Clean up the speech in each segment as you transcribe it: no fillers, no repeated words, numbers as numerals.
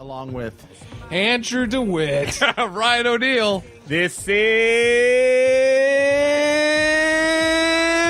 along with Andrew Dewitt. Ryan O'Neal. This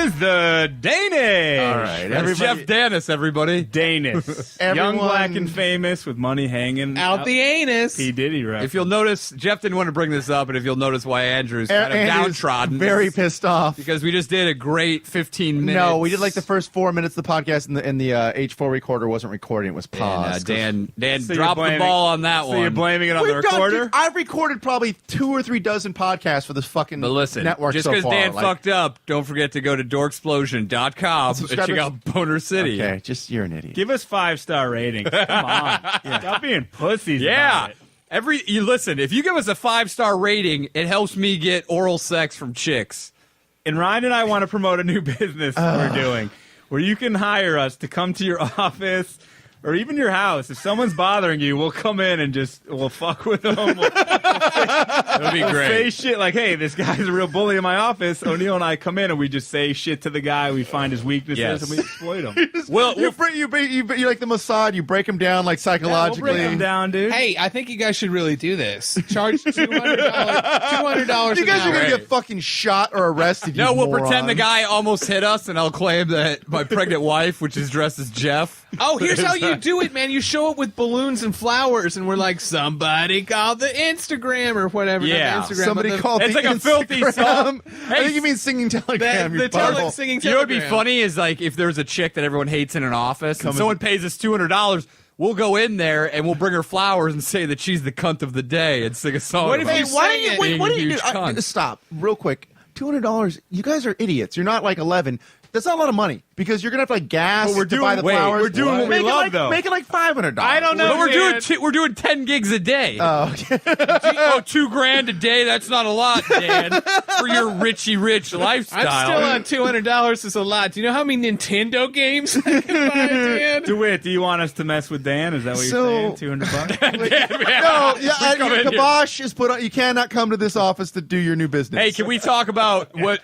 is the Danis. all right, That's Jeff Danis, everybody. Danis. Everyone- Young, black, and famous with money hanging Out the anus. P. Diddy, right? If you'll notice, Jeff didn't want to bring this up, and if you'll notice why Andrew's kind of Andrew's downtrodden. very pissed off. Because we just did a great 15 minutes. No, we did like the first 4 minutes of the podcast, and the H4 recorder wasn't recording; it was paused. Dan So dropped you're the ball on that so one. you're blaming it on the recorder? I've recorded probably 2 or 3 dozen podcasts for this fucking But listen, network just so because far. Dan like, fucked up, don't forget to go to doorexplosion.com and Subscribe check to- out Boner City. Okay, just you're an idiot. Give us 5-star ratings. Come on. Stop being pussies Yeah. about it. You listen, if you give us a 5-star rating, it helps me get oral sex from chicks. And Ryan and I want to promote a new business we're doing where you can hire us to come to your office or even your house. If someone's bothering you, we'll come in and we'll fuck with them. We'll That'd be say great. shit like, hey, this guy's a real bully in my office. O'Neal and I come in and we just say shit to the guy. We find his weaknesses Yes. and we exploit him. Well, You like the Mossad. You break them down like We'll psychologically. break him down, dude. Hey, I think you guys should really do this. Charge $200 You an guys are hour. gonna get fucking shot or arrested. no, you we'll moron. pretend the guy almost hit us, and I'll claim that my pregnant wife, which is dressed as Jeff. Oh, here's how you do it, man. You show up with balloons and flowers, and we're like, somebody call the Instagram or whatever. not Yeah. the Instagram, Somebody but the, called It's the like a filthy Instagram. song. I think you mean singing telegram. the you butthole. singing You know what would be telegram. funny is like if there's a chick that everyone hates in an office, and someone pays us $200. We'll go in there and we'll bring her flowers and say that she's the cunt of the day and sing a song. What if about you it. Why sang don't you? it? Wait, Being what a do you do? huge cunt. Stop, real quick. $200. You guys are idiots. You're not like 11. That's not a lot of money because you're gonna have to like gas But we're to doing- buy the wait, flowers. we're doing what we Make it love, like, though. Make it like $500. I don't know. But Man. we're doing 10 gigs a day. Oh, okay. Oh, $2,000 a day? That's not a lot, Dan, for your richy rich lifestyle. I'm still on $200 is a lot. Do you know how many Nintendo games I can buy, Dan? DeWitt, do you want us to mess with Dan? Is that what So- you're saying? $200? No, yeah, come your in here. kibosh is put on. You cannot come to this office to do your new business. Hey, can we talk about what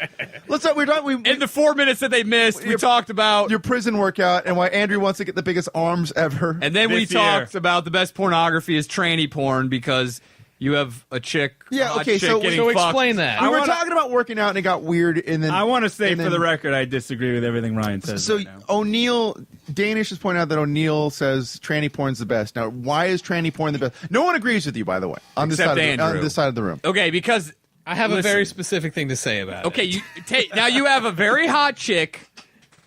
Let's. We're talking. in the 4 minutes that they missed? We talked about, Your prison workout and why Andrew wants to get the biggest arms ever. and then we this year. talked about the best pornography is tranny porn because you have a chick. Yeah, a hot okay, chick so getting So fucked. explain that. we were wanna- talking about working out and it got weird. And then I want to say and for then- the record, I disagree with everything Ryan says. So right now. O'Neal, Danish has pointed out that O'Neal says tranny porn's the best. Now, why is tranny porn the best? No one agrees with you, by the way, on this Except side. Andrew. On this side of the room. Okay, because I have a Listen. very specific thing to say about it. okay, you now you have a very hot chick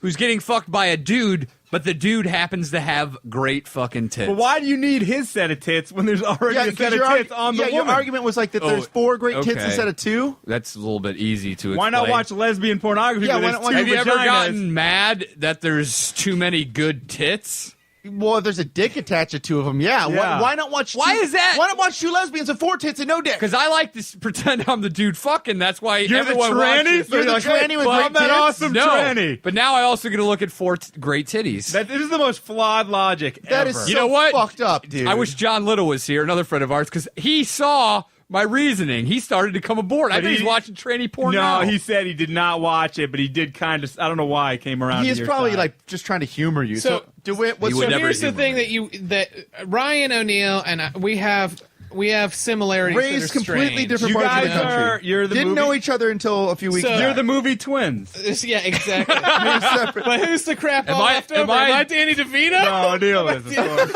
who's getting fucked by a dude, but the dude happens to have great fucking tits. But why do you need his set of tits when there's already a set because of your tits on the your woman? argument was like that. There's Oh, 4 great tits okay. instead of 2. That's a little bit easy to explain. Why not watch lesbian pornography? Yeah, where why there's not- two Have you ever vaginas? gotten mad that there's too many good tits? Well, if there's a dick attached to 2 of them, yeah. Yeah. Why not watch? Why 2 is that? Why not watch 2 lesbians and 4 tits and no dick? Because I like to pretend I'm the dude fucking. That's why You're the everyone tranny? watches. So you're the like, tranny hey, with well, great I'm that tits? awesome No, tranny. but now I also get to look at 4 great titties. This is the most flawed logic That ever. is so You know what? fucked up, dude. I wish John Little was here, another friend of ours, because he saw my reasoning. He started to come aboard. I But think he- he's watching tranny porn No, now. he said he did not watch it, but he did kind of. I don't know why he came around. He to is your probably side. like just trying to humor you. So- DeWitt, what's He would So never here's the humor thing me. that Ryan O'Neal and we have similarities that are raised completely strange. different You parts of the guys country. are. You're the Didn't movie, know each other until a few weeks So- back. You're the movie twins. Yeah, exactly. You're separate. But who's the crap all I- left am over? I- Am I Danny DeVito? No, O'Neal is. Of course.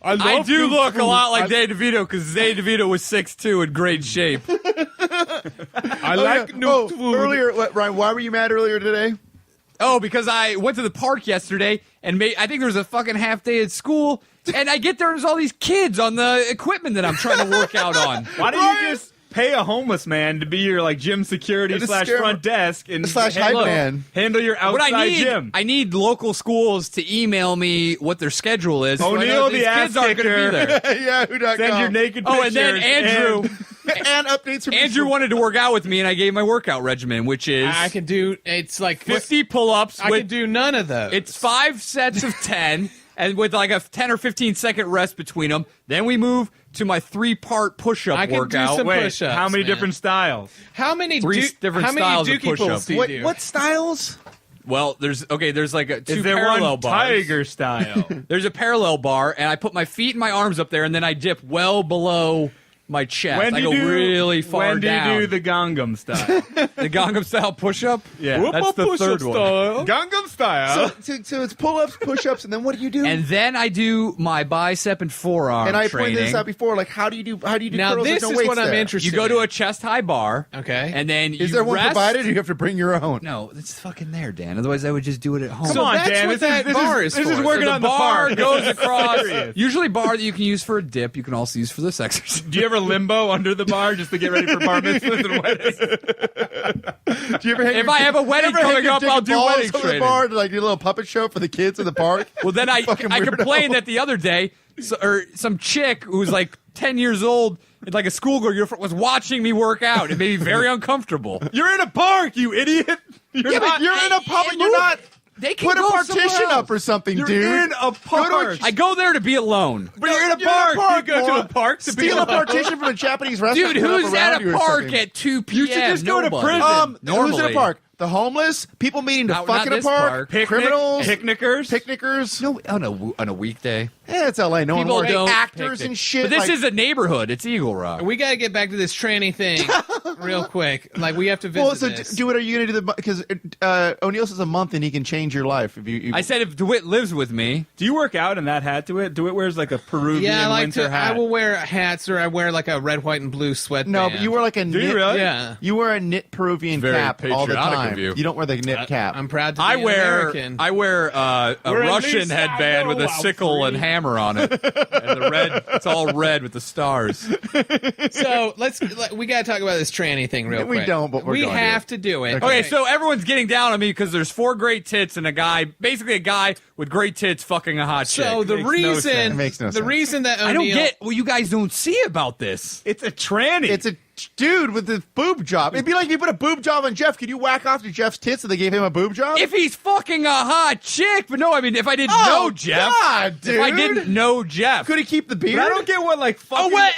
I do look a lot like Danny DeVito because Danny DeVito was 6'2" in great shape. I like new food. Earlier, Ryan, why were you mad earlier today? Oh, because I went to the park yesterday and I think there was a fucking half day at school, and I get there and there's all these kids on the equipment that I'm trying to work out on. Why don't you just pay a homeless man to be your like gym security And to / scare him- front desk and Slash hype handle, man. handle your What outside I need, gym? I need local schools to email me what their schedule is. so I know O'Neal, these the ass kids aren't going to be kicker. there. Yahoo.com. Send your naked pictures. Oh, and then Andrew, and updates from Andrew wanted to work out with me, and I gave my workout regimen, which is I can do. It's like 50 pull-ups. I with can do none of those. It's 5 sets of 10, and with like a 10 or 15 second rest between them. Then we move to my 3-part push-up I can do workout. some Wait, push-ups, how many man. different styles? How many Three different how many styles of dookie pulls push-up. do you do? What styles? Well, there's like two Is there parallel one bars. tiger style? There's a parallel bar, and I put my feet and my arms up there, and then I dip well below my chest. I go really far down. When do you do the Gangnam style? The Gangnam style push-up? Yeah. That's the third one. Gangnam style. So it's pull-ups, push-ups, and then what do you do? And then I do my bicep and forearm And I training. pointed this out before. Like, how do you do Now curls? this There's no is weights what I'm there. interested. You go to a chest-high bar. Okay. And then Is there one rest. provided, or you have to bring your own? No, it's fucking there, Dan. Otherwise, I would just do it at home. Come on, that's Dan. what This that is bar is this for. is working So on the the bar park. goes across. Serious. Usually, bar that you can use for a dip, you can also use for the sex exercise. Do you ever limbo under the bar just to get ready for bar mitzvahs and weddings? Do you ever hang If your I have a wedding hang coming your up, dick I'll and do balls wedding over the training. bar to like do a little puppet show for the kids in the park? Well, then I Fucking complained weirdo. that the other day, or some chick who was like 10 years old, in like a schoolgirl uniform, was watching me work out. It made me very uncomfortable. You're in a park, you idiot. You're Yeah, but not. you're in a public. You're not. They can Put a go partition somewhere up or else. something, You're dude. in a park. I go there to be alone. But you're in a You're in a park. park, You go to Laura. a park to be Steal a alone. partition from a Japanese restaurant. Dude, put it who's up around at you a or park something. at 2 p.m.? You should just go to Nobody. prison. Who's in a Normally. park? The homeless, people meeting to Not fuck in a this park, park. criminals, Picnickers. picnickers. No, on a weekday. Yeah, it's LA. No People one don't actors picnic. and shit. But this like, is a neighborhood. It's Eagle Rock. We got to get back to this tranny thing real quick. Like, we have to visit well. So this. do what are you gonna do? Because O'Neill says a month and he can change your life if you. I said if DeWitt lives with me, Do you work out in that hat, DeWitt? DeWitt wears like a Peruvian yeah, I like winter to. hat. I will wear hats, or I wear like a red, white, and blue sweatband. no, but you wear like a Do knit. you really? Yeah. You wear a knit Peruvian Very cap all the patriotic time. of you. don't wear the knit cap. I'm proud to be I an wear American. a We're at Russian least headband with a sickle and hammer on it, and the red. It's all red with the stars. So we got to talk about this tranny thing real We quick. don't, but we're we going have to. to do it. Okay, so everyone's getting down on me because there's 4 great tits and a guy, basically a guy with great tits fucking a hot chick. So the Makes no reason, sense. It makes no the sense. reason that I don't O'Neill- get what you guys don't see about this. It's a tranny. It's a dude with the boob job. It'd be like if you put a boob job on Jeff. Could you whack off to Jeff's tits and they gave him a boob job? If he's fucking a hot chick, but no, I mean, if I didn't Oh, know Jeff, God, if I dude. didn't know Jeff, Could he keep the beard? But I don't get what like oh, fucking. what?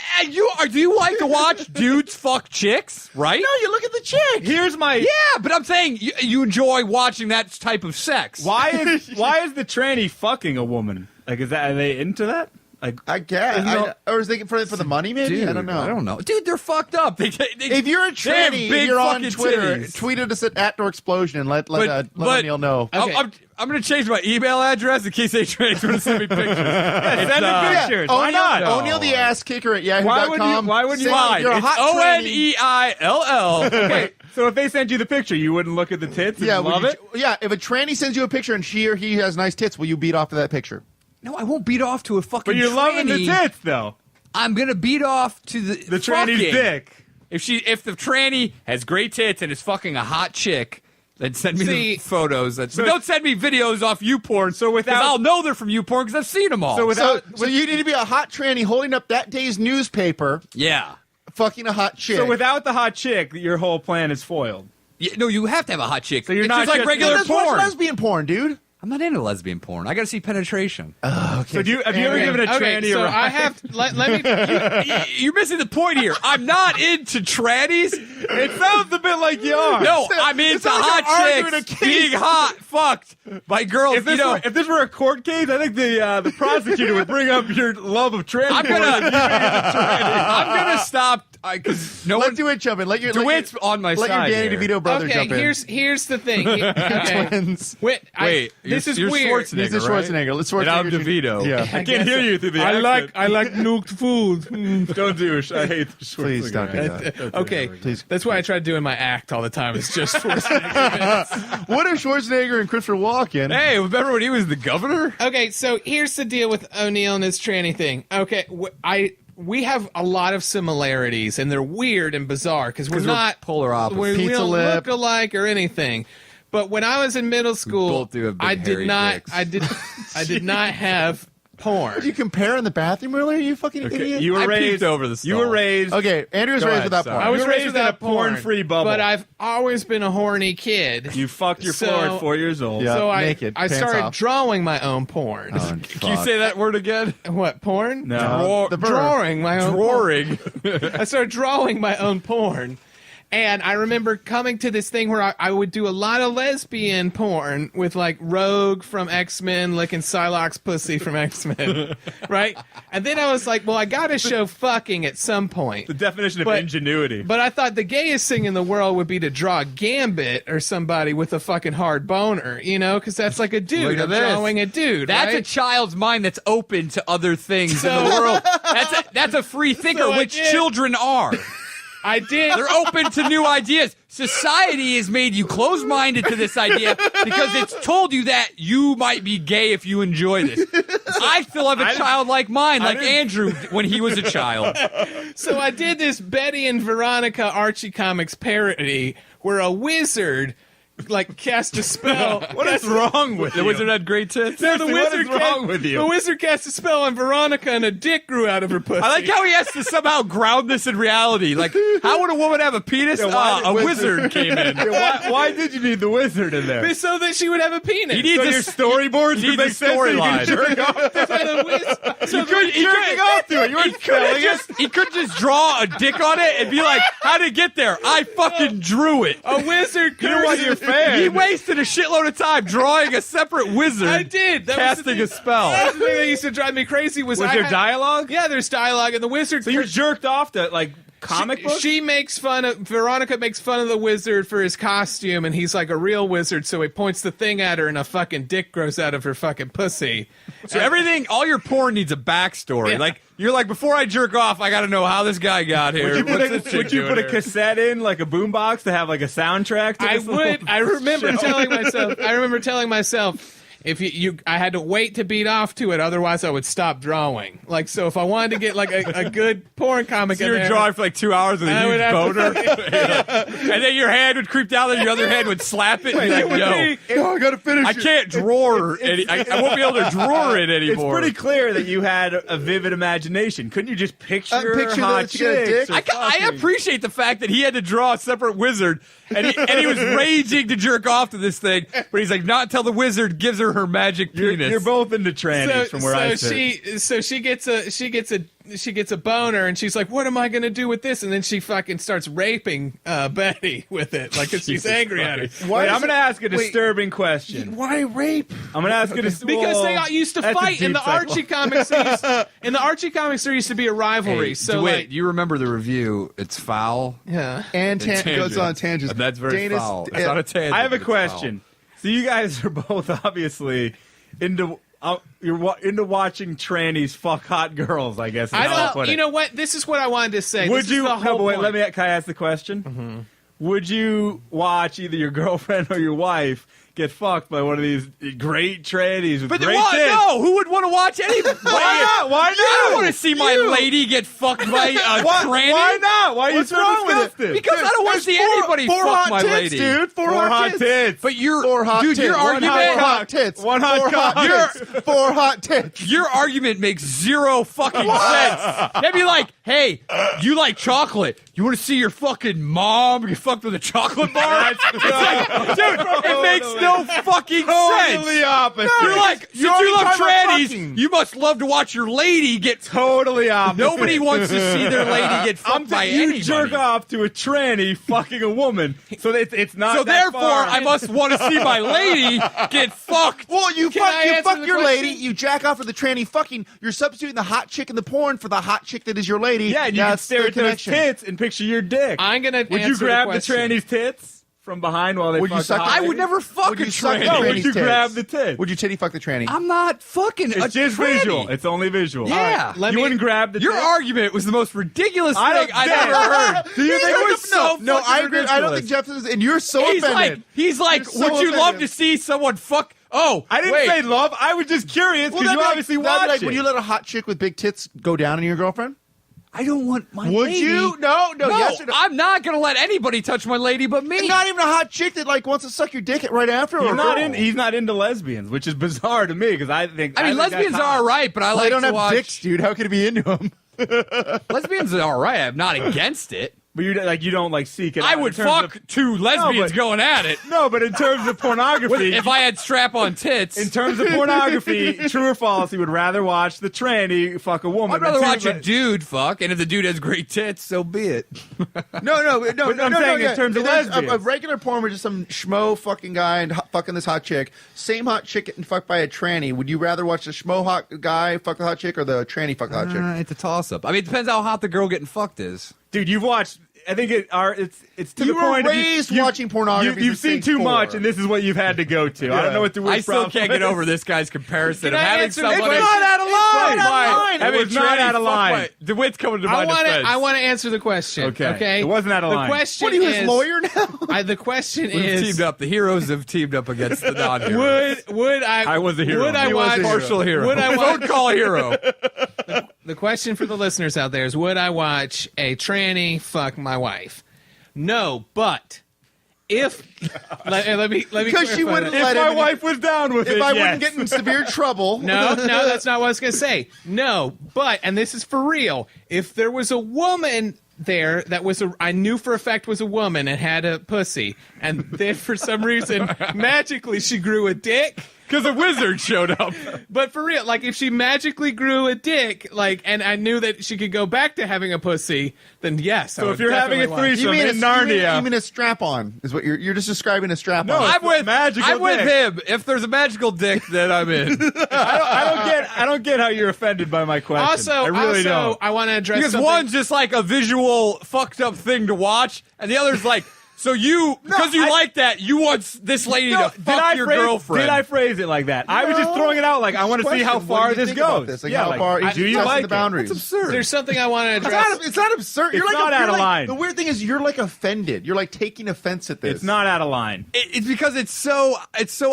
Do you like to watch dudes fuck chicks? Right? No, you look at the chick. Here's my. Yeah, but I'm saying you enjoy watching that type of sex. Why is the tranny fucking a woman? Like, are they into that? Like, I guess. No. Or is they for the money? Maybe Dude, I don't know. I don't know. Dude, they're fucked up. If you're a they have tranny, big and you're on fucking Twitter. titties. Tweet at us at Door Explosion and let But O'Neill know. Okay. I'm going to change my email address in case any trannies want to send me pictures. send the pictures. Why O'Neill, not? O'Neill the ass kicker at Why would yahoo.com. you- why would you saying lie? You're a It's hot tranny. ONEILL. Wait, so if they send you the picture, you wouldn't look at the tits and Yeah, would love you- it? Yeah, if a tranny sends you a picture and she or he has nice tits, will you beat off to that picture? No, I won't beat off to a fucking But you're tranny. loving the tits, though. I'm going to beat off to the The fucking. tranny's dick. If the tranny has great tits and is fucking a hot chick, then send me See- the photos. But don't send me videos off YouPorn. So without- I'll know they're from YouPorn because I've seen them all. So without- So you need to be a hot tranny holding up that day's newspaper, yeah. fucking a hot chick. So without the hot chick, your whole plan is foiled. No, you have to have a hot chick. So you're it's not just like just- regular Let's watch porn. lesbian porn, dude. I'm not into lesbian porn. I got to see penetration. Okay. So have you ever given a Okay, tranny so a ride? I have. Let me. You're missing the point here. I'm not into trannies. It sounds a bit like you are. No, I'm into sounds like you're hot arguing chicks a case. being hot, fucked by girls. If this were a court case, I think the prosecutor would bring up your love of tranny. I'm porn. gonna stop because no Let one. DeWitt jump in. Let your DeWitt's on my let side your Danny here. DeVito brother Okay, jump in. here's the thing. Okay. Twins. Wait, Wait, this you're is weird. Schwarzenegger, He's a right? Schwarzenegger. Let's And I'm Schwarzenegger. DeVito. Yeah. I can't hear you through the accent. I like nuked food. Don't do it. I hate the Please don't do Schwarzenegger. that. Okay, Please. that's why I try to do in my act all the time. It's just for What if Schwarzenegger and Christopher Walken? Hey, remember when he was the governor? Okay, so here's the deal with O'Neill and his tranny thing. Okay, we have a lot of similarities, and they're weird and bizarre because we're 'Cause we're not polar opposites. We Pizza don't lip. look alike or anything. But when I was in middle school, both do have big I did hairy not. dicks. I did not have porn. Did you compare in the bathroom earlier, you fucking idiot? You were I raised peeked over the You were stall. raised. Okay, Andrew was Go raised ahead, without sorry. porn. I was You were raised in without a porn-free bubble. but I've always been a horny kid. You fucked your So- floor at 4 years old. Yeah. so naked, I pants started off. drawing my own porn. Oh, Can you say that word again? What porn? No. the verb. Drawing my own porn. Drawing. I started drawing my own porn, And I remember coming to this thing where I would do a lot of lesbian porn with like Rogue from X-Men licking Psylocke's pussy from X-Men, right? And then I was like, well, I got to show fucking at some point. The definition of ingenuity. But I thought the gayest thing in the world would be to draw a Gambit or somebody with a fucking hard boner, you know, because that's like a dude. I'm drawing a dude. That's right? a child's mind that's open to other things in the world. That's a free thinker, which children are. I did. They're open to new ideas. Society has made you closed-minded to this idea because it's told you that you might be gay if you enjoy this. I still have a childlike mind, like Andrew when he was a child. So I did this Betty and Veronica Archie Comics parody where a wizard like cast a spell. What is wrong with you? The wizard had great tits. No, the What wizard is wrong with you? The wizard cast a spell on Veronica and a dick grew out of her pussy. I like how he has to somehow ground this in reality. Like, how would a woman have a penis? A wizard came in. Yeah, why did you need the wizard in there? so that she would have a penis. He needs So your storyboards he could make needs a sense so you storyline. can jerk off. So You couldn't jerking off to it. You weren't spelling it. He could just draw a dick on it and be like, how'd it get there? I fucking drew it. a wizard You know why you're a fan. He wasted a shitload of time drawing a separate wizard. I did. That was the casting thing. a spell. That's the thing that used to drive me crazy was Was I there had- dialogue? Yeah, there's dialogue, and the wizard. So you jerked off to like comic books? She makes fun of Veronica makes fun of the wizard for his costume, and he's like a real wizard, so he points the thing at her, and a fucking dick grows out of her fucking pussy. So everything, all your porn needs a backstory. Yeah. Like, you're like, before I jerk off, I got to know how this guy got here. Would you put a cassette in, like a boombox, to have like a soundtrack to I this would. little I remember show? telling myself. If I had to wait to beat off to it, otherwise I would stop drawing. Like, so if I wanted to get like a good porn comic So in you're there, drawing for like 2 hours with a I would huge have boner. to- And then your hand would creep down, and your other hand would slap it. And be like, No, I gotta finish I it. can't draw I won't be able to draw it It's anymore. pretty clear that you had a vivid imagination. Couldn't you just picture, Picture hot that she got a chicks? dick. or I fucking- appreciate the fact that he had to draw a separate wizard, and he was raging to jerk off to this thing, but he's like, not until the wizard gives her her magic penis. You're both into trannies from where I sit. she gets a boner, and she's like, "What am I going to do with this?" And then she fucking starts raping Betty with it, like 'cause she's angry at her. Wait, I'm going to ask a disturbing question. Why rape? I'm going to ask a Because they got used to that's a fight in deep the Archie comics. In the Archie comics, there used to be a rivalry. Hey, so DeWitt, like, you remember the review? It's foul. yeah. And Tangent. goes on tangents. And that's very Danis- foul. That's not a tangent. I have a but it's question. So you guys are both obviously into into watching trannies fuck hot girls, I guess. is I how I'll don't. put You it. know what? This is what I wanted to say. Would This is you? the No, whole but wait. point. Can I ask the question? Would you watch either your girlfriend or your wife get fucked by one of these great trannies with But great why? tits? No, who would want to watch any? Why not? Why not? I don't want to see my lady get fucked by a tranny. Why not? Why are you What's so wrong with it? disgusted? Because I don't want to see anybody four fuck hot my tits, lady. dude. Four hot tits. But your Four hot dude, tits. your One argument, hot tits. One hot Four cock. tits. Four hot tits. your argument makes zero fucking sense. They'd be like, "Hey, you like chocolate? You want to see your fucking mom get fucked with a chocolate bar?" It's like, dude, it makes no fucking sense. Totally opposite. You're like, since you already love talking about trannies, fucking. you must love to watch your lady get. Totally opposite. Nobody wants to see their lady get fucked by you anybody. jerk off to a tranny fucking a woman, so it's not. So that therefore, far. I must want to see my lady get fucked. Well, you Can I fuck answer your the lady, question? you jack off for the tranny fucking, you're substituting the hot chick in the porn for the hot chick that is your lady. Yeah, and you can That's stare the at those connection. tits and picture your dick. I'm gonna. Would you answer grab the question. tranny's tits from behind while they Would you fuck suck the the I hot would chick? never fuck Would a you suck tranny. the No, would tranny's you tits? grab the tits? Would you titty fuck the tranny? I'm not fucking. It's just tranny. visual. It's only visual. Yeah. right, let You me- wouldn't grab the Your tits? argument was the most ridiculous I thing don't I've think- ever heard. Do you think It it was was so No, fucking I agree. I don't think ridiculous. Jeff is, and you're so He's like, offended. he's like, You're so would you love offended. to see someone fuck? Oh, I didn't wait. say love. I was just curious because that'd you be obviously that'd be watch like, it. would you let a hot chick with big tits go down on your girlfriend? I don't want my Would lady. you? No, yes or no. I'm not gonna let anybody touch my lady but me. And not even a hot chick that like wants to suck your dick right after. He's or not girl. in. He's not into lesbians, which is bizarre to me because I think. I mean, think lesbians that's are hot. all right, but I Well, like they don't to have watch. dicks, dude. How could it be into them? Lesbians are all right. I'm not against it. But you don't like seek it. I out would in terms fuck of- two lesbians but- going at it. No, but in terms of pornography, If I had strap-on tits, in terms of pornography, true or false, he would rather watch the tranny fuck a woman. I'd rather than watch a dude fuck, and if the dude has great tits, so be it. No. But I'm saying in terms of There's lesbians. a regular porn where just some schmo fucking guy and fucking this hot chick. Same hot chick getting fucked by a tranny. Would you rather watch the schmo hot guy fuck the hot chick or the tranny fuck the hot chick? It's a toss-up. I mean, it depends how hot the girl getting fucked is. Dude, you've watched. I think it's to You the point. were that raised watching pornography. You've seen too much, and this is what you've had to go to. I don't know what the word I still problem can't get is. over this guy's comparison Can of I having answer the somebody. question? It's not out of line. It's not out of line. It was not out of line. DeWitt's coming to my I defense. want to answer the question. Okay. It wasn't out of line. The question What are you, is, his lawyer now? The question We've is, teamed up. The heroes have teamed up against the non-heroes. would I? I was a hero. Would I He was watch? a hero. Partial hero. Would I Phone watch? call hero. The question for the listeners out there is: would I watch a tranny fuck my wife? No, but if let me Because she clarify wouldn't that. let If my him- wife was down with it, If I yes. wouldn't get in severe trouble. No, that's not what I was gonna say. No, but and this is for real. If there was a woman there that was I knew for a fact was a woman and had a pussy, and then for some reason magically she grew a dick. Because a wizard showed up. But for real, like if she magically grew a dick, like, and I knew that she could go back to having a pussy, then yes. So if you're having a threesome in Narnia, You mean a strap-on? Is what you're just describing a strap-on? No, I'm with magical I'm with dick. him. If there's a magical dick, then I'm in. I don't get how you're offended by my question. Also, I really don't. I want to address Because something. one's just like a visual fucked up thing to watch, and the other's like, so you, because you like that, you want this lady to fuck your girlfriend. Did I phrase it like that? I was just throwing it out like I want to see how Question, what far do you this think about goes. this? Like, yeah, how like, far is do you testing like the it? boundaries? It's absurd. There's something I want to It's address. not, it's not absurd. You're It's like not out of line. The weird thing is you're like offended. You're like taking offense at this. It's not out of line. It's because it's so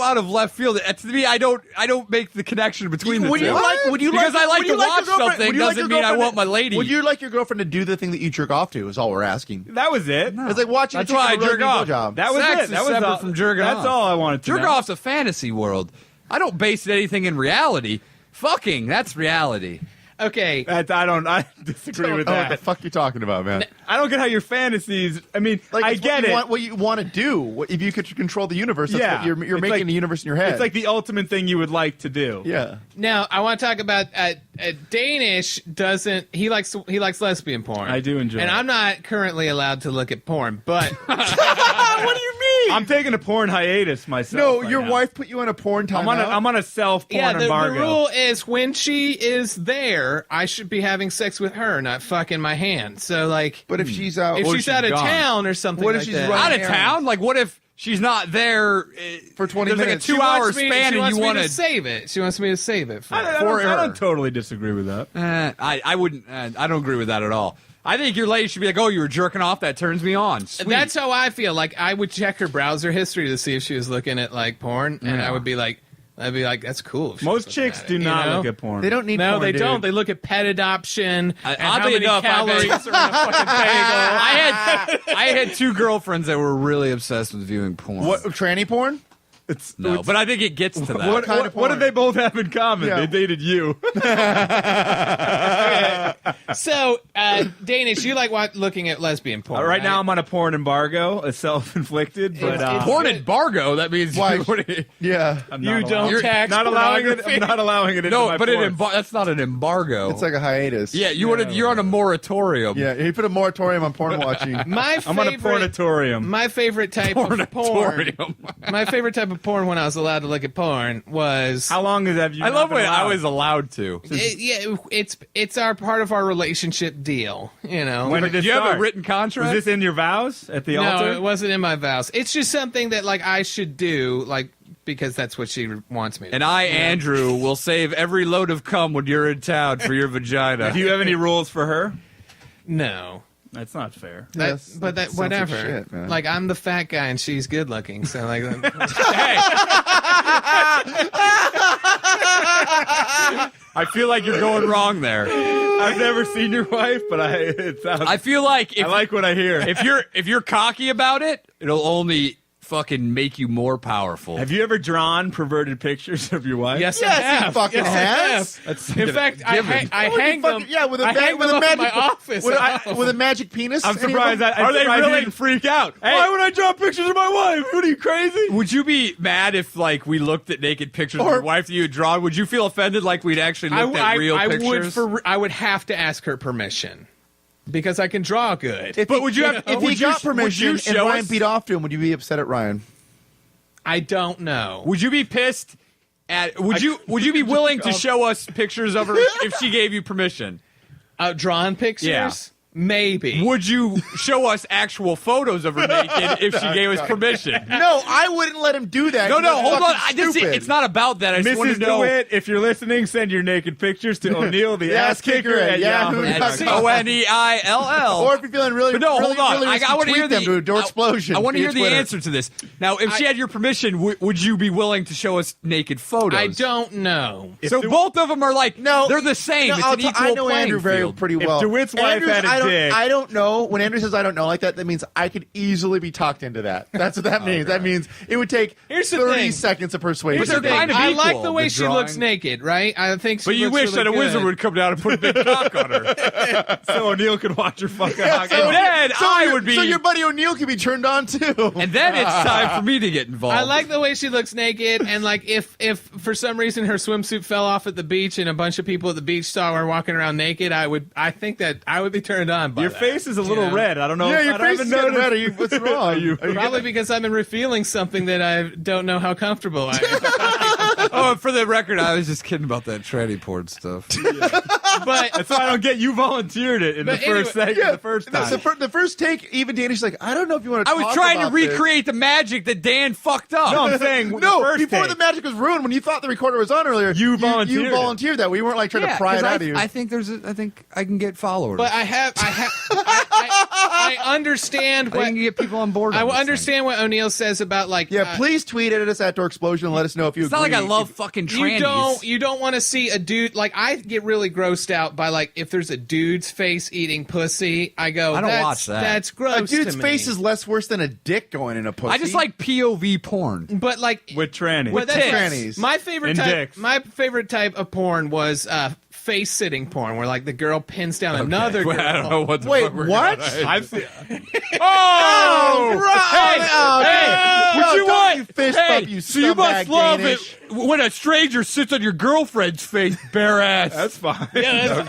out of left field. To me, I don't make the connection between the Would two. you like? Would you Because like? I like would you to like watch your girlfriend- something would you like doesn't your mean I girlfriend want my to- lady. Would you like your girlfriend to do the thing that you jerk off to? Is all we're asking. That was it. It's like watching. That's a chick why I give a really jerk off. good blowjob. That was Sex it. is That was separate all, from jerking off. That's all I wanted to Jerk know. off's a fantasy world. I don't base anything in reality. Fucking, that's reality. Okay. I disagree with Oh, what the that. fuck you talking about, man? I don't get how your fantasies. I mean, Like, I it's get it. What you want to do? If you could control the universe, that's Yeah. what you're It's making like- the universe in your head. It's like the ultimate thing you would like to do. yeah. Now I want to talk about Danish. Doesn't he likes lesbian porn? I do enjoy and it. I'm not currently allowed to look at porn, but What do you mean? I'm taking a porn hiatus myself. No, right your now. wife put you on a porn time. I'm on a self porn yeah, the embargo. rule is when she is there, I should be having sex with her, not fucking my hand. So like, But if she's out, if or she's she's out of gone. town or something, What if like she's that. running Out of errands. town? Like, what if she's not there For 20 there's minutes. like a She 2-hour wants me- span she and wants you me want to save it. She wants me to save it for her. I don't totally disagree with that. I wouldn't. I don't agree with that at all. I think your lady should be like, "Oh, you were jerking off. That turns me on." Sweet. That's how I feel. Like I would check her browser history to see if she was looking at like porn, and Yeah. I'd be like, that's cool. if she Most was looking chicks at do it, not you know? look at porn. They don't need. No, porn, they dude. don't. They look at pet adoption. And how oddly many enough, I've calories had- are in a fucking bagel. I had 2 girlfriends that were really obsessed with viewing porn. What tranny porn? It's, No, but I think it gets to that. What kind of what porn? did they both have in common? Yeah. They dated you. So, Danish, you like looking at lesbian porn? Right now, I'm on a porn embargo, a self-inflicted, but It's- porn embargo. That means Why? what do you- Yeah. I'm You not don't allowing- tax not allowing it. pornography. I'm not allowing it into no, my but porn. that's not an embargo. It's like a hiatus. yeah, you're on a moratorium. Yeah. He put a moratorium on porn watching. My I'm on a favorite, pornatorium. my favorite type of porn. Pornatorium. My favorite type of porn when I was allowed to look at porn was How long have you? I not love been when I allowed? was allowed to. it's our part of our relationship deal, you know. When did Do it you have start? a written contract? Was this in your vows at the altar? No, it wasn't in my vows. It's just something that like I should do, like because that's what she wants me to. And I, Andrew, will save every load of cum when you're in town for your vagina. Do you have any rules for her? No. That's not fair. Yes, But that sounds like whatever. shit, man. Like I'm the fat guy and she's good looking, so like Hey. I feel like you're going wrong there. I've never seen your wife, but it sounds. I feel like I like what I hear. if you're cocky about it, it'll only fucking make you more powerful. Have you ever drawn perverted pictures of your wife? Yes, Yes, I have. he fucking yes, I has. have. That's In fact, I hang them. Yeah, with a I hang them up in my office. with a magic penis. I'm surprised. Are they really- you didn't freak out? Why would I draw pictures of my wife? What are you, crazy? Would you be mad if, like, we looked at naked pictures of your wife that you had drawn? Would you feel offended, like we'd actually looked at real pictures? I would have to ask her permission because I can draw good. But would you have? If would he got you permission and show Ryan us? beat off to him, would you be upset at Ryan? I don't know. Would you be pissed at? Would you be willing to show us pictures of her if she gave you permission? Drawn pictures? Yeah. Maybe. Would you show us actual photos of her naked if she gave us permission? No, I wouldn't let him do that. No, That's hold on. fucking stupid. It's not about that. I just want Mrs. to know. DeWitt, if you're listening, send your naked pictures to O'Neill, the ass kicker at Yahoo. That's ONEILL. Or if you're feeling really, But no, really, hold on. really I want to hear them to a the door explosion. I want to via hear the Twitter. answer to this. Now, if she had your permission, would you be willing to show us naked photos? I don't know. So both of them are like, No, they're the same. No, It's an equal I know playing Andrew field. pretty well. DeWitt's wife had a dick. I don't know. When Andrew says I don't know like that, that means I could easily be talked into that. That's what that means. That means it would take Here's the 30 thing. seconds of persuasion. Here's the they're thing. kind of I equal, like the way the she looks drawing. naked, right? I think she But you looks wish really that a good. wizard would come down and put a big cock on her. So O'Neill could watch her fucking hockey. And then I would be. So your buddy O'Neill could be turned on too. And then it's time for me to get involved. I like the way she looks naked, and like if for some reason her swimsuit fell off at the beach and a bunch of people at the beach saw her walking around naked, I think that I would be turned on by Your that. face is a little Yeah. red. I don't know. Yeah, if your I face haven't is getting noticed. red. What's wrong? Are you Probably because I've been revealing something that I don't know how comfortable I am. Oh, for the record, I was just kidding about that tranny porn stuff. But That's why I don't get. You volunteered it in the But first anyway, segment, the first time. the first take, even Danish like, I don't know if you want to I was talk trying to about this. recreate the magic that Dan fucked up. No, I'm saying No, the first before take. the magic was ruined, when you thought the recorder was on earlier, You volunteered You it. volunteered that. We weren't like trying to pry it 'cause out of you. I think I think I can get followers. but I understand I what can get people on board. I on this thing. understand what O'Neill says about like yeah, please tweet at us at Door Explosion and let us know if you It's agree. not like I love fucking trannies. you don't want to see a dude like I get really grossed out by like if there's a dude's face eating pussy. I go, I don't that's, watch that. That's gross. A dude's to me. face is less worse than a dick going in a pussy. I just like POV porn. but like with trannies. but that's tits. Trannies. My favorite And type. dicks. My favorite type of porn was face sitting porn, where like the girl pins down another girl. Well, I don't know what the Wait, fuck we're what? gonna- I've seen. Oh, Would you don't want? you fist hey, bump, you so you scumbag must love Danish. it when a stranger sits on your girlfriend's face, bare ass. That's fine. I don't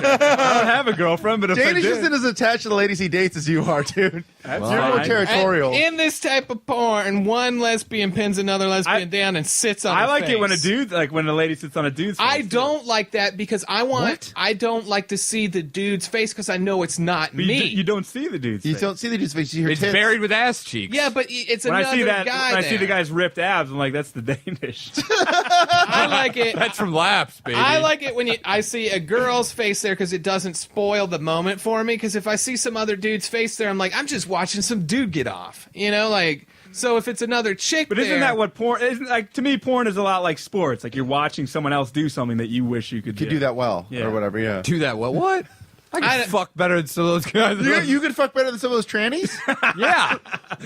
have a girlfriend, but if Danish I did, isn't as attached to the ladies he dates as you are, dude. that's You're more fine. territorial. In this type of porn, one lesbian pins another lesbian down and sits on. I her like it when a face. dude, like when a lady sits on a dude's face. I don't like that because I don't like to see the dude's face because I know it's not But me. you don't see the dude's You face. don't see the dude's face. You hear It's tits. buried with ass cheeks. Yeah, but it's When another I see that, guy when I see the there. guy's ripped abs, I'm like, that's the Danish. I like it. That's from Laps, baby. I like it when I see a girl's face there because it doesn't spoil the moment for me. Because if I see some other dude's face there, I'm like, I'm just watching some dude get off. You know, like so. If it's another chick, But there, isn't that what porn? Isn't like to me, porn is a lot like sports. Like you're watching someone else do something that you wish you could Could do that well, Yeah. or whatever. Yeah. do that. What? I can I- fuck better than some of those guys. You could fuck better than some of those trannies. Yeah.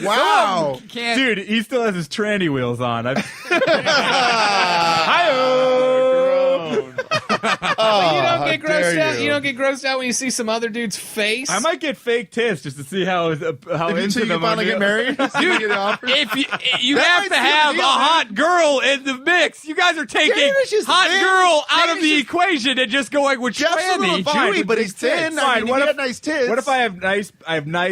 Wow. Can't. Dude, he still has his tranny wheels on. But you don't how get dare grossed out. you. You don't get grossed out when you see some other dude's face. I might get fake tits just to see how Until into you them finally get married. Dude, You get offered. if you That have might to seal the have a deal, hot girl in the mix, you guys are taking Danish is hot thin. girl out of Danish the is- equation and just going with Jeff's a little tranny. Jewy, but he's thin. Fine, I mean, what he if- had nice tits. What if I have nice?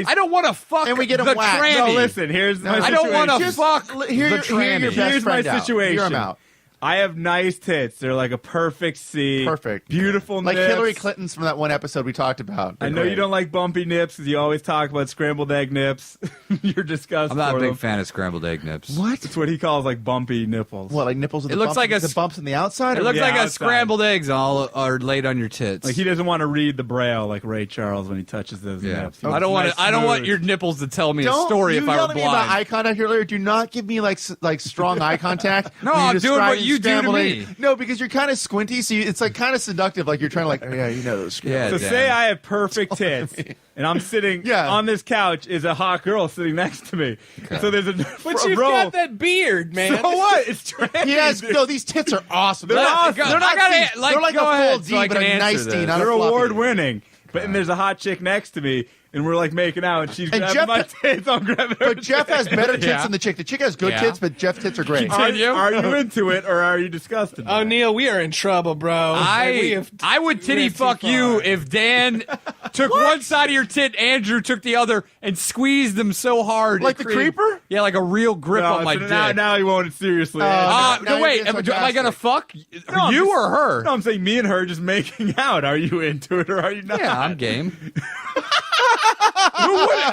I don't want to fuck And we get 'em the whacked. tranny. No, No, listen. Here's my I situation. don't want to Just fuck hear the your tranny. best Here's my friend out. situation. Hear him out. I have nice tits. They're like a perfect C. Perfect. Beautiful Like nips. Hillary Clinton's from that one episode we talked about. I know you don't like bumpy nips because you always talk about scrambled egg nips. You're disgusting. I'm not a for big them. fan of scrambled egg nips. What? That's what he calls like bumpy nipples. What, like nipples? With It the looks bumps, like a the s- bumps on the outside. It or looks Yeah, like a outside. scrambled eggs all are laid on your tits. Like he doesn't want to read the braille like Ray Charles when he touches those yeah. nips. I don't want Nice, I don't want smooth. your nipples to tell me a Don't story you if I yelled were at me about eye blind. contact earlier. Do not give me like strong eye contact. No, when I'm doing what describing you you do to scrambled me? eggs. No, because you're kind of squinty, so it's like kind of seductive. Like you're trying to like, oh, yeah, you know those. Yeah, So Dan. say I have perfect tits, and I'm sitting on this couch is a hot girl sitting next to me. So there's a But a you've row. got that beard, man. So what? It's tranny. He has no. These tits are awesome. They're Let- not. go- They're not. I gotta- these- like, they're like go a full ahead D, so I but can a nice answer D, this. not a They're floppy. award winning. But and there's a hot chick next to me, and we're like making out, and she's grabbing Jeff- my tits. I'm grabbing her. But Jeff has better tits Yeah. than the chick. The chick has good Yeah. tits, but Jeff's tits are great. Continue. Are you into it, or are you disgusted? by Oh, it? Neil, we are in trouble, bro. I would titty went too fuck you far. if Dan took one side of your tit, Andrew took the other, and squeezed them so hard. Like it the created- creeper? Yeah, like a real grip No, on my so dick. now you want it seriously. now no, you're wait. being Am I sarcastic. gonna fuck I'm you just- or her? No, I'm saying me and her just making out. Are you into it, or are you not? Yeah, I'm game.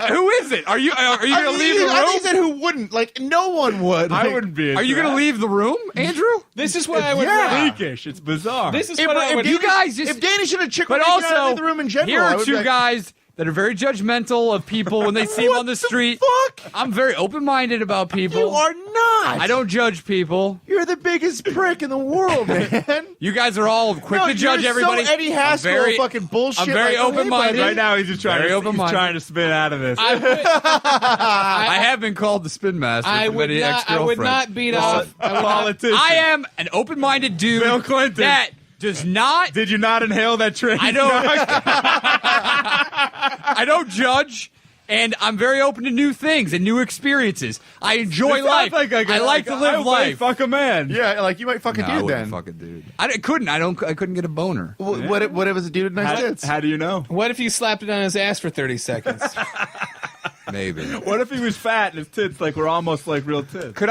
Who is it? Are you gonna leave the I room? think he said who wouldn't. Like no one would. I Like, wouldn't be. Are you into gonna that. leave the room, Andrew? This is what I would Yeah. rather. Freakish. It's bizarre. This is If, what I would if you guys just- if Danis should have chick But would make it out also, of the room in general, here I are would be two like, guys that are very judgmental of people when they see them on the street. Fuck. I'm very open-minded about people. You are not. I don't judge people. You're the biggest prick in the world, man. You guys are all quick No, to judge you're everybody. So Eddie I'm Haskell very- fucking bullshit. I'm very like, oh, hey, open-minded. buddy. Right now, he's just trying. Very He's open-minded. trying to spin out of this. I would, I have been called the spin master I from would many not. I ex-girlfriends. would not beat off. I would not- Politician. I am an open-minded dude Bill Clinton. that does not. Did you not inhale that train? I don't. I don't judge. And I'm very open to new things and new experiences. I enjoy life. I like to live life. Fuck a man. Yeah, like you might fuck a No, I dude wouldn't then. fuck a dude. I couldn't. I couldn't get a boner. What if it was a dude with nice tits? How do you know? What if you slapped it on his ass for 30 seconds? Maybe. What if he was fat and his tits like were almost like real tits? Could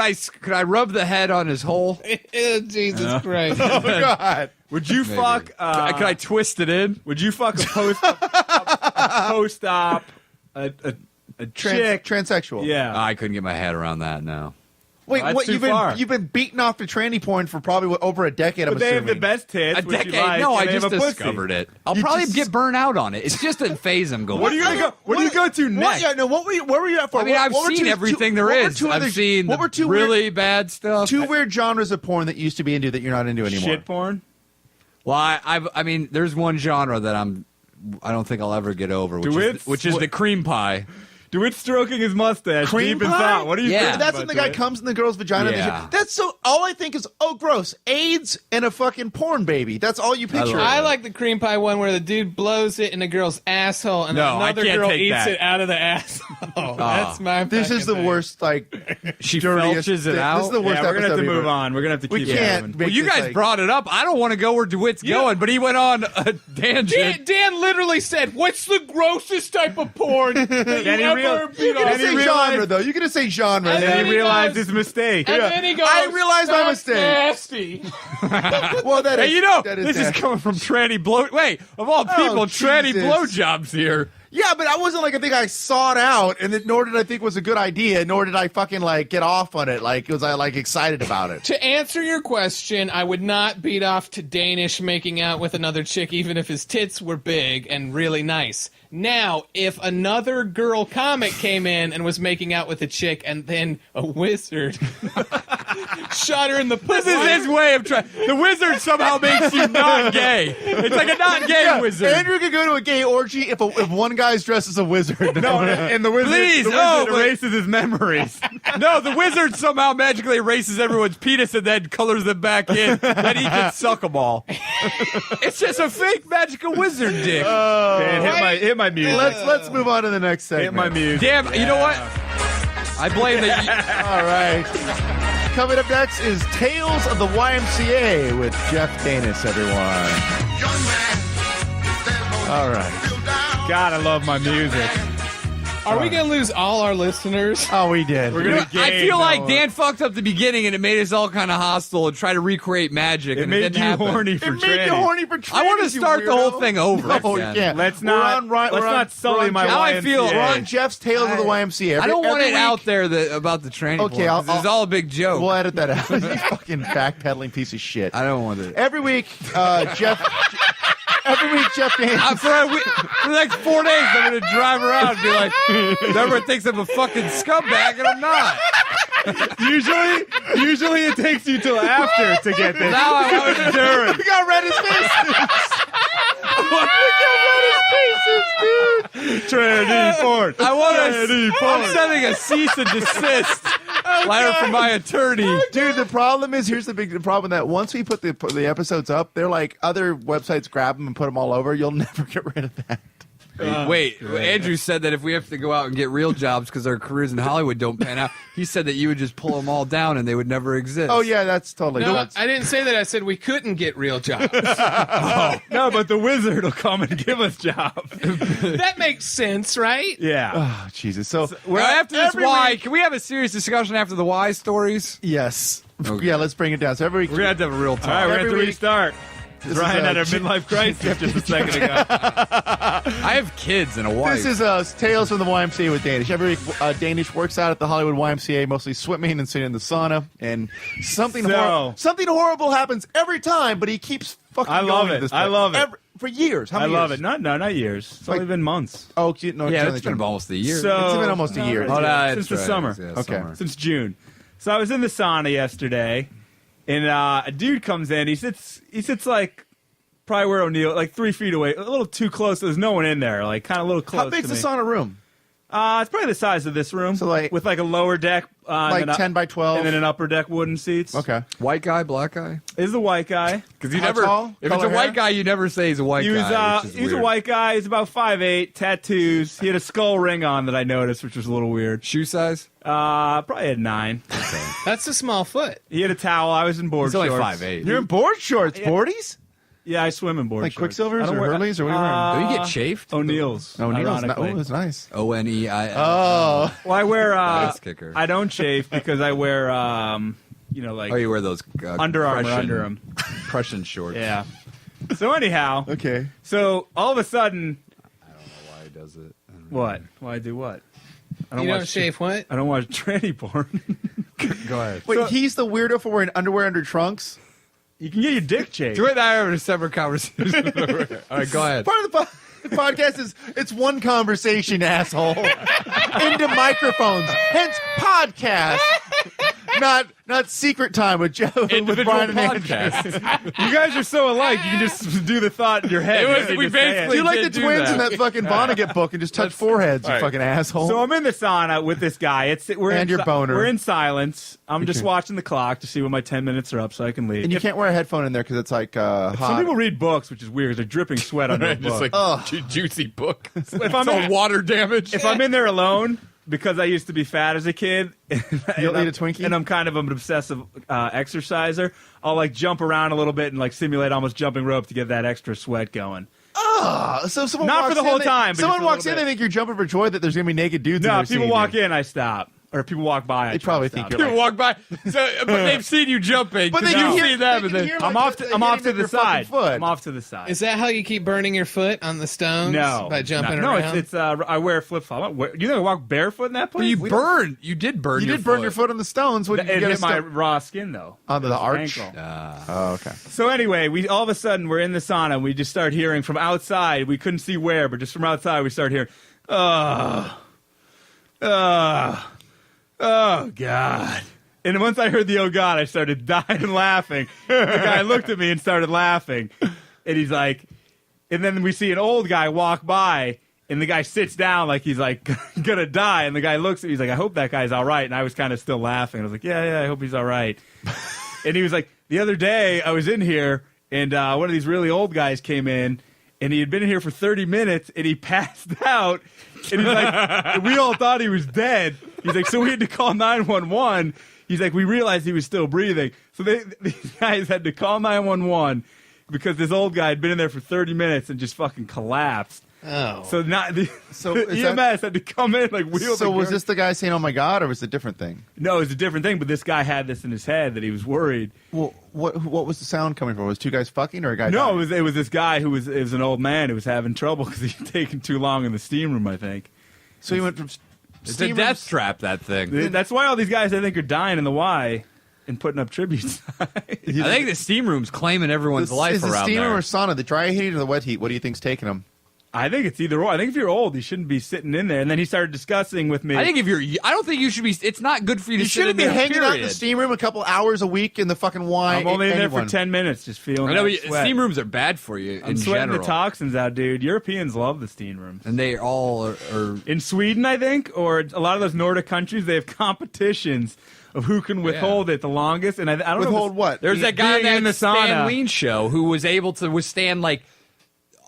I rub the head on his hole? Jesus Christ. Oh God! Would you Maybe. fuck? Could I twist it in? Would you fuck a post-op, a chick? Transsexual. Yeah. I couldn't get my head around that now. Wait, That's what? too You've far. been beating off the tranny porn for probably over a decade. I'm But they have assuming. the best tits. A which decade? You like, No, and I they have just a pussy. discovered it. I'll You probably just- get burned out on it. It's just a phase I'm going. What are you gonna go? What do you go to What, next? yeah, no. Where were you at for? I mean, I've What were seen two- everything two- there what were is. two I've other- seen what were two really weird, bad stuff. two weird genres of porn that you used to be into that you're not into anymore? Shit porn. Well, I mean, there's one genre that I don't think I'll ever get over, which is the cream pie. DeWitt stroking his mustache. Cream deep in pie? thought. What are you Yeah. thinking That's when about, the guy DeWitt? comes in the girl's vagina. Yeah. That's so. All I think is, oh, gross. AIDS and a fucking porn baby. That's all you picture. love I like the cream pie one where the dude blows it in a girl's asshole and No, I another can't girl take eats that. it out of the asshole. That's my This is the fucking thing. worst. Like She dirtiest felches it thing. out. This is the worst Yeah, we're gonna have to episode move ever. on. We're gonna have to We keep can't. moving. make Well, you this, guys like- brought it up. I don't want to go where DeWitt's going, but he went on a tangent. Dan literally said, "What's the grossest type of porn that you he ever real- beat You're gonna off?" say realized- genre though. You're gonna say genre. And And then he he realized goes- his mistake. And then he goes, I realized my "That's mistake." Nasty. Well, that is. Hey, you know, that this is nasty. coming from tranny blow. Wait, of all people, tranny Jesus. blowjobs here. Yeah, but I wasn't like I think I sought out, and then, nor did I think it was a good idea, nor did I fucking like get off on it. Like, was I like excited about it? To answer your question, I would not beat off to Danish making out with another chick, even if his tits were big and really nice. Now, if another girl comic came in and was making out with a chick, and then a wizard shot her in the pussy, This is his way of trying. The wizard somehow makes you not gay. It's like a not gay wizard. Andrew could go to a gay orgy if one guy's dressed as a wizard. No, and the wizard, Please, the wizard oh, but- erases his memories. No, the wizard somehow magically erases everyone's penis and then colors them back in. Then he can suck them all. It's just a fake magical wizard dick. Dan, hit my music. Let's move on to the next segment. Hit my music. Damn, you know what? I blame that. All right. Coming up next is Tales of the YMCA with Jeff Danis, everyone. All right. God, I love my music. are we going to lose all our listeners? Oh, we did. We're gonna I gain feel like now. Dan fucked up the beginning and it made us all kind of hostile and try to recreate magic. It and made didn't you happen. horny It for made you trannies. horny for I want to trannies, you start the weirdo. whole thing over. No, you again. can't. Let's We're not. on right- let's we're on- not sully we're my Now I YMCA. feel- We're on Jeff's Tales of the YMCA. I don't want every it out week- there about the tranny Okay, porn, I'll- 'cause it's all a big joke. We'll edit that out. You fucking backpedaling piece of shit. I don't want it. Every week, Jeff. Every week, Jeff Danis. For the next 4 days, I'm going to drive around and be like, everyone thinks I'm a fucking scumbag, and I'm not. Usually it takes you till after to get this. Now I want it during. We got red as faces. Tranny porn. I want Tranny porn. I'm sending a cease and desist letter from my attorney. Dude, the problem is, here's the problem, that once we put the episodes up, they're like, other websites grab them and put them all over. You'll never get rid of that. Wait, Andrew said that if we have to go out and get real jobs because our careers in Hollywood don't pan out, he said that you would just pull them all down and they would never exist. Oh, yeah, that's totally No, nuts. I didn't say that. I said we couldn't get real jobs. No, but the wizard will come and give us jobs. That makes sense, right? Yeah. Oh, Jesus. So, After this every why, week- can we have a serious discussion after the why stories? yes. Okay. Yeah, let's bring it down. So every week, We're going to have to have a real talk. All right, we're Every going to week- restart. This Ryan is, had a midlife crisis just a second ago. I have kids and a wife. This is Tales from the YMCA with Danish. Every week, Danish works out at the Hollywood YMCA, mostly swimming and sitting in the sauna. And something horrible happens every time, but he keeps fucking I love going to it. this I place. love it. For years. How I many love years? it. Not years. It's only been months. Oh, no, yeah, it's it's been almost a year. So, It's been almost a year. Oh, no, Since that's the right. summer. Yeah, Okay. summer. Since June. So I was in the sauna yesterday, and a dude comes in. He sits like probably where O'Neill, like 3 feet away, a little too close. There's no one in there, like kind of a little close. How big's to the me. sauna room? It's probably the size of this room. So, like- with like a lower deck, Like and then 10 by 12? and then an upper deck wooden seats. Okay. White guy, black guy? Is the white guy. Because you How never, tall? if it's a Color white hair? guy, you never say he's a white He was guy. Which is he's a weird. white guy. He's about 5'8", tattoos. He had a skull ring on that I noticed, which was a little weird. Shoe size? Probably had 9. That's a small foot. He had a towel. I was in board He's only shorts. 5'8". You're in board shorts, boardies? Yeah, I swim in board Like shorts. Quicksilvers I don't or wear- Hurleys, or what are you wearing? Do you get chafed? O'Neill's. Oh, Neil's. ironically. Oh, that's nice. ONEIL. Oh. Well, I wear. Ass kicker. I don't chafe because I wear. Like Oh, you wear those Under Armour Prussian- under 'em. Prussian shorts. Yeah. So anyhow, Okay. so all of a sudden, I don't know why he does it. I don't know. what? Why do what? I You don't watch- shave what? I don't watch tranny porn. Go ahead. Wait, So- he's the weirdo for wearing underwear under trunks? You can get your dick shaved. Do it and I have a separate conversation. All right, go ahead. Part of the podcast is it's one conversation, asshole. Into microphones. Hence podcast. Not secret time with Joe with Individual Brian and Andrew. podcast. You guys are so alike. You can just do the thought in your head. It was- You don't need we to say it. basically You like the did do twins that. in that fucking Vonnegut book and just touch foreheads, you right. fucking asshole. So I'm in the sauna with this guy. We're And in, your boner. We're in silence. I'm just watching the clock to see when my 10 minutes are up so I can leave. and you can't wear a headphone in there because it's like hot. Some people read books, which is weird. 'Cause they're dripping sweat on their book. Juicy book. if I'm in, water damage. if I'm in there alone, because I used to be fat as a kid, You'll eat a Twinkie? and I'm kind of an obsessive exerciser, I'll like jump around a little bit and like simulate almost jumping rope to get that extra sweat going. So someone Not walks for the whole in, time, but Someone just a walks in, little they think you're jumping for joy that there's gonna be naked dudes. in No, there if people seeing walk you. in, I stop. Or if people walk by, I They try probably to think stop. you're People walk by, but they've seen you jumping. But they you can see hear, them, they and can then hear I'm like off. the I'm off to hitting the of your fucking side. foot. I'm off to the side. Is that how you keep burning your foot on the stones? No, By jumping no, around? it's I wear flip flop. You think I walk barefoot in that place? you burn. You did burn. You your did burn foot. your foot on the stones when you It get hit a my stone raw skin though. on the This arch. ankle. Oh, okay. So anyway, we all of a sudden we're in the sauna and we just start hearing from outside. We couldn't see where, but just from outside we start hearing, oh God. And once I heard the oh God, I started dying laughing. The guy looked at me and started laughing. And he's like, and then we see an old guy walk by and the guy sits down like he's like gonna die. And the guy looks at me, he's like, I hope that guy's all right. And I was kind of still laughing. I was like, yeah, I hope he's all right. And he was like, the other day I was in here and one of these really old guys came in and he had been in here for 30 minutes and he passed out. And he's like, we all thought he was dead. He's like, so we had to call 911. He's like, we realized he was still breathing. So these guys had to call 911 because this old guy had been in there for 30 minutes and just fucking collapsed. Oh. So So the is EMS that- had to come in like wheel. So was this the guy saying, "Oh my God," or was it a different thing? No, it was a different thing. But this guy had this in his head that he was worried. Well, what was the sound coming from? Was two guys fucking or a guy? No, dying? it was this guy who was an old man who was having trouble because he'd taken too long in the steam room. I think So he went from It's a steam death rooms- trap. That thing. that's why all these guys I think are dying in the Y and putting up tributes. I think the steam room's claiming everyone's life is the around steam there. room or sauna, the dry heat or the wet heat? What do you think's taking them? I think it's either or. I think if you're old, you shouldn't be sitting in there. And then he started discussing with me. I think I don't think you should be. It's not good for you to sit in shouldn't be there. hanging out in period. the steam room a couple hours a week in the fucking wine. I'm only in there for 10 minutes, just feeling. I know that sweat. steam rooms are bad for you. I'm in sweating general. the toxins out, dude. Europeans love the steam rooms. And they all are In Sweden, I think, or a lot of those Nordic countries, they have competitions of who can withhold it the longest. And I don't know. Withhold what? There's that guy on being in that the sauna. Stan Lean show who was able to withstand like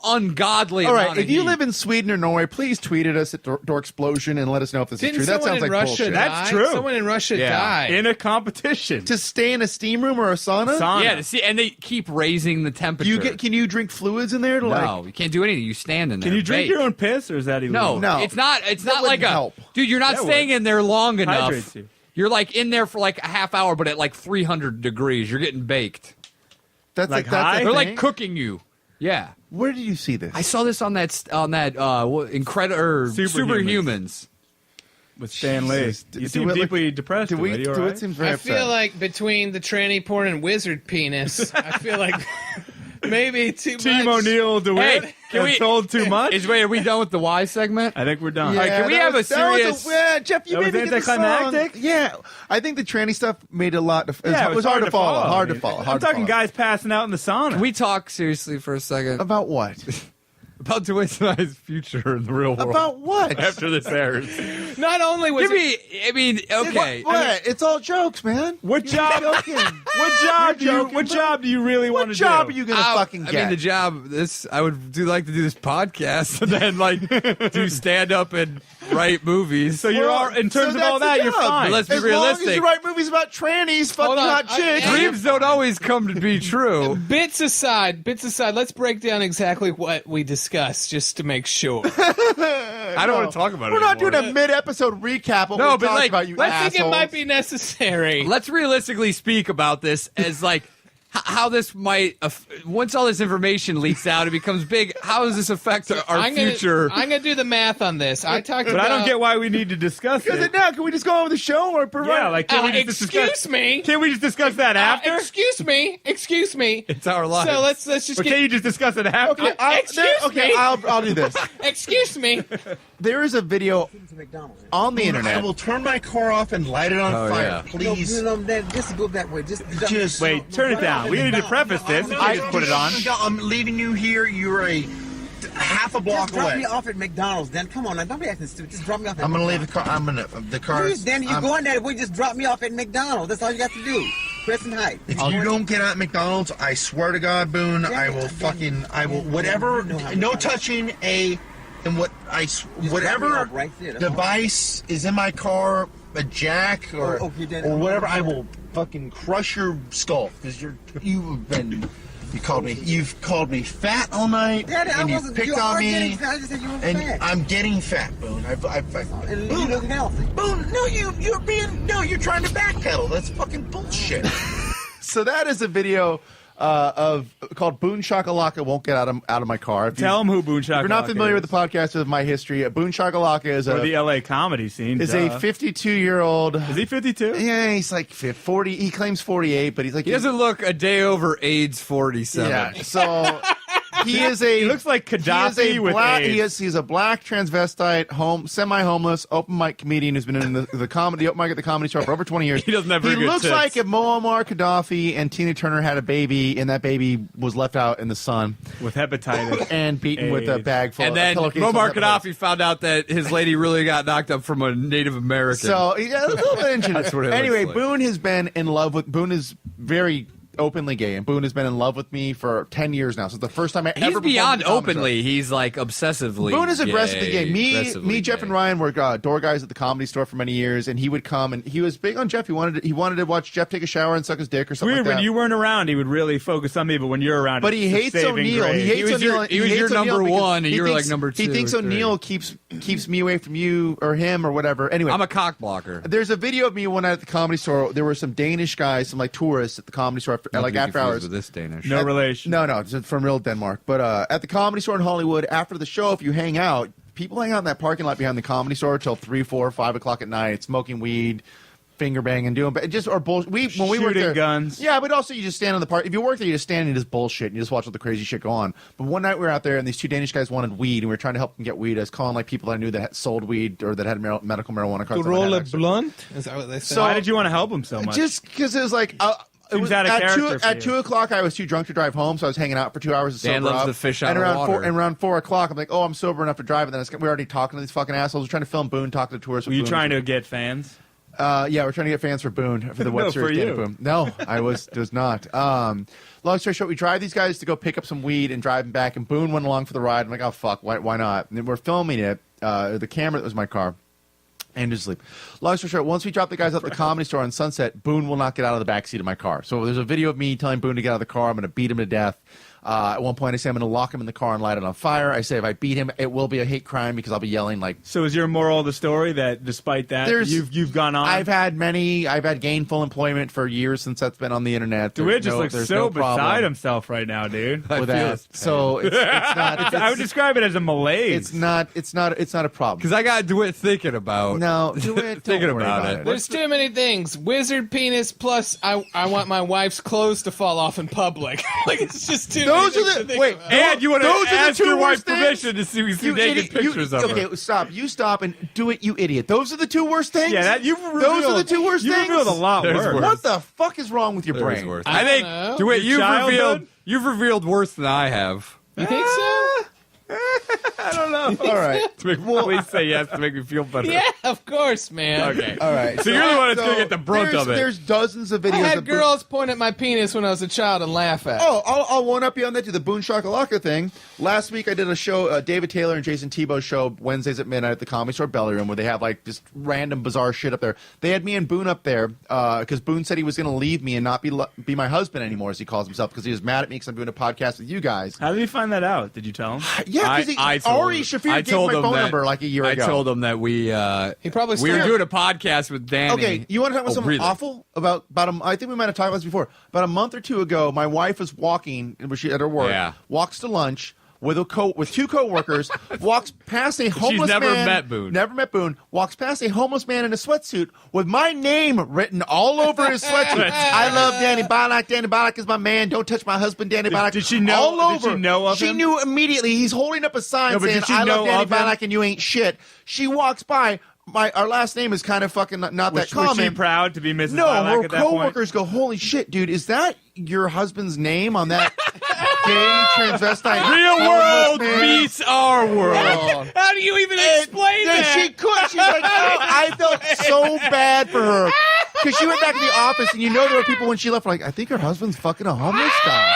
ungodly. All right, amount of if you heat. live in Sweden or Norway, please tweet at us at Dorksplosion and let us know if this Didn't is true. That someone sounds in like Russia bullshit. die? That's true. Someone in Russia died. in a competition. To stay in a steam room or a sauna? Yeah, to see, and they keep raising the temperature. Can you drink fluids in there? To no, you can't do anything. You stand in there. Can you drink bake. your own piss, or is that illegal? No, No. it's not. It's That not like wouldn't help. dude. You're not That staying would. in there long enough. Hydrates you. You're like in there for like a half hour, but at like 300 degrees, you're getting baked. That's Like that's high? a They're thing? like cooking you. Yeah, Where did you see this? I saw this on that incredible Superhumans. With Stan Lee. Jesus. You seem deeply depressed. Do we? Are you all Do right? it seems very I upset. feel like between the tranny porn and wizard penis, I feel like maybe too Team much. O'Neill DeWitt Hey, can have we- told too much? Are we done with the Y segment? I think we're done. Yeah, All right, can we that have was- a that was serious- yeah, Jeff, you That made was me get the song. anticlimactic? Yeah, I think the tranny stuff made it a lot. It Yeah, was hard to follow. Hard to I mean, follow. I'm Hard to talking follow. guys passing out in the sauna. Can we talk seriously for a second About what? about DeWitt and I's future in the real world About what? after this airs? Not only was Give it, me. I mean, okay. What? It's all jokes, man. What job? joking. What job do you really want What to job do? are you gonna I fucking get? mean, the job. I would like to do this podcast and then like do stand up and write movies. So you're all, in terms so of all that's that, the you're job. fine. But let's be as long as realistic. you write movies about trannies, fucking Hold on. hot chicks. Dreams don't always come to be true. bits aside, let's break down exactly what we discussed just to make sure. I don't want to talk about it. We're not doing anymore. a mid-episode recap. Of what No, we but, talked like, about, you I assholes. think it might be necessary. Let's realistically speak about this as like how this might once all this information leaks out, it becomes big. How does this affect our I'm future? I'm gonna do the math on this. I talked But about. I don't get why we need to discuss Because it. now, can we just go over the show or provide? Yeah, like can we just excuse discuss? me. Can we just discuss that after? Excuse me. Excuse me. It's our lives. So let's just Or get. can you just discuss it after? Okay, Excuse me. I'll do this. Excuse me. There is a video on the I internet. will turn my car off and light it on Oh, fire, yeah. please. Just go that way. Just Wait, turn it down. We need to preface this. You can't just put it on. I'm leaving you here. You're a half a block Just drop away. me off at McDonald's. Then come on, now don't be acting stupid. Just drop me off. At I'm gonna leave McDonald's. the car. The car. Please, then you go on that way. Just drop me off at McDonald's. That's all you got to do. Crescent Heights. If you don't get out McDonald's, I swear to God, Boone, I will fucking, I will whatever. No touching and whatever right there, that's all. device is in my car, a jack or Oh, okay, then- or whatever. I will fucking crush your skull because you've called me fat all night Daddy, I and you wasn't. picked You on are me. getting fat. I just said you were And fat. I'm getting fat, Boone. And you look healthy. Boone, no, you're trying to backpedal. That's fucking bullshit. So that is a video called Boone Shakalaka Won't Get Out of My Car. If Tell them who Boone Shakalaka you're not familiar with the podcast with my history, Boone Shakalaka is or the LA comedy scene. a duh. 52-year-old. Is he 52? Yeah, he's like 40. He claims 48, but he's like He doesn't look a day over AIDS 47. Yeah, so he is a. He looks like Gaddafi with black, AIDS. he's a black transvestite, semi-homeless, open mic comedian who's been in the comedy open mic at the Comedy Store for over 20 years. He doesn't have very He good looks tits. like if Muammar Gaddafi and Tina Turner had a baby, and that baby was left out in the sun With hepatitis. and beaten with a AIDS. bag full And of then pillowcases Muammar of hepatitis. Gaddafi found out that his lady really got knocked up from a Native American. So yeah, a little bit injured. That's what it Anyway, looks like. Boone has been in love with. Boone is very openly gay, and Boone has been in love with me for 10 years now. So the first time I he's ever performed beyond at the Comedy Store. openly. He's like obsessively. Boone is aggressively gay. aggressively Me, Jeff, gay. and Ryan were door guys at the Comedy Store for many years, and he would come and he was big on Jeff. He wanted to watch Jeff take a shower and suck his dick or something Weird, like that. when you weren't around, he would really focus on me, but when you're around, But he it's a hates saving O'Neill. grace. He hates was your- O'Neill. he was hates your O'Neill number because one, and he you were thinks- like number He two thinks or three. O'Neill keeps me away from you or him or whatever. Anyway, I'm a cock blocker. there's a video of me one night at the Comedy Store. There were some Danish guys, some like tourists at the Comedy Store, like after hours. With this Danish. No relation. No, it's from real Denmark. But at the Comedy Store in Hollywood, after the show, if you hang out, people hang out in that parking lot behind the Comedy Store till 3, 4, 5 o'clock at night, smoking weed, finger banging, doing, but just or bullshit. When we worked Shooting there, guns. Yeah, but also you just stand on the park. If you work there, you just stand and just bullshit and you just watch all the crazy shit go on. But one night we were out there and these two Danish guys wanted weed and we were trying to help them get weed. I was calling like people I knew that sold weed or that had medical marijuana cards. To roll a blunt? Is that what they said? So why did you want to help him so much? Just because it was like. It was out of character for at you. 2 o'clock, I was too drunk to drive home, so I was hanging out for 2 hours to Dan sober loves up. the fish out and of around water. around 4 o'clock, I'm like, oh, I'm sober enough to drive. And then we're already talking to these fucking assholes. We're trying to film Boone, talking to tourists. Were you trying to get fans? Yeah, we're trying to get fans for Boone for the web No, series. for Dana you. Boone. No, I was not. Long story short, we drive these guys to go pick up some weed and drive them back. And Boone went along for the ride. I'm like, oh fuck, why not? And then we're filming it. The camera that was my car. And just sleep. Long story short, once we drop the guys up at the Comedy Store on Sunset, Boone will not get out of the backseat of my car. So there's a video of me telling Boone to get out of the car. I'm going to beat him to death. At one point, I say I'm going to lock him in the car and light it on fire. I say if I beat him, it will be a hate crime because I'll be yelling like. So is your moral of the story that despite that, you've gone on? I've had gainful employment for years since that's been on the internet. DeWitt just looks there's so no beside problem himself right now, dude. with that. So it's not. I would describe it as a malaise. It's not a problem. Because I got DeWitt thinking about. No, do it. Thinking Don't worry about about it. it. There's too many things. Wizard penis plus I want my wife's clothes to fall off in public. Like it's just too Those many are things the to think wait. about. And you want to Those are the ask two your wife worst things? permission to see You naked idiot, pictures of her. Okay, stop. You stop and do it, you idiot. Those are the two worst things? Yeah, that Those are the two worst you things? revealed a lot There's worse. worse. What the fuck is wrong with your There's brain? worse. I I think, don't know. DeWitt, Your childhood? you've revealed worse than I have. You think so? I don't know. All right. To make, please say yes to make me feel better. Yeah, of course, man. Okay. All right. So you're the one that's going to get the brunt of it. There's dozens of I videos had of girls point at my penis when I was a child and laugh at it. Oh, I'll one up you on that to the Boone Shakalaka thing. Last week I did a show, David Taylor and Jason Tebow's show, Wednesdays at midnight at the Comedy Store Belly Room, where they have like just random bizarre shit up there. They had me and Boone up there because Boone said he was going to leave me and not be my husband anymore, as he calls himself, because he was mad at me because I'm doing a podcast with you guys. How did you find that out? Did you tell him? Yeah, because I told Ari him- Shafir I gave told my him phone that- number like a year ago. I told him that we He probably we were still- doing a podcast with Danny. Okay, you want to talk about something really? awful? About I think we might have talked about this before. About a month or two ago, my wife was walking, she at her work, Yeah. walks to lunch with two coworkers, walks past a homeless never man. met Boone. Never met Boone. Walks past a homeless man in a sweatsuit with my name written all over his sweatsuit. I love Danny Balak. Danny Balak is my man. Don't touch my husband, Danny Balak. Did she know- All over. did she know of She him? knew immediately. He's holding up a sign No, but saying, did she "I know love Danny of him? Balak and you ain't shit." She walks by. Our last name is kind of fucking not that Was common. she proud to be Mrs. No, Lilac her at that point? coworkers go, "Holy shit, dude! Is that your husband's name on that gay transvestite?" Real homeless world man?" meets our world. How do you even explain Yeah, that? she could. She's like, oh, I felt so bad for her because she went back to the office, and you know there were people when she left, like, I think her husband's fucking a homeless guy.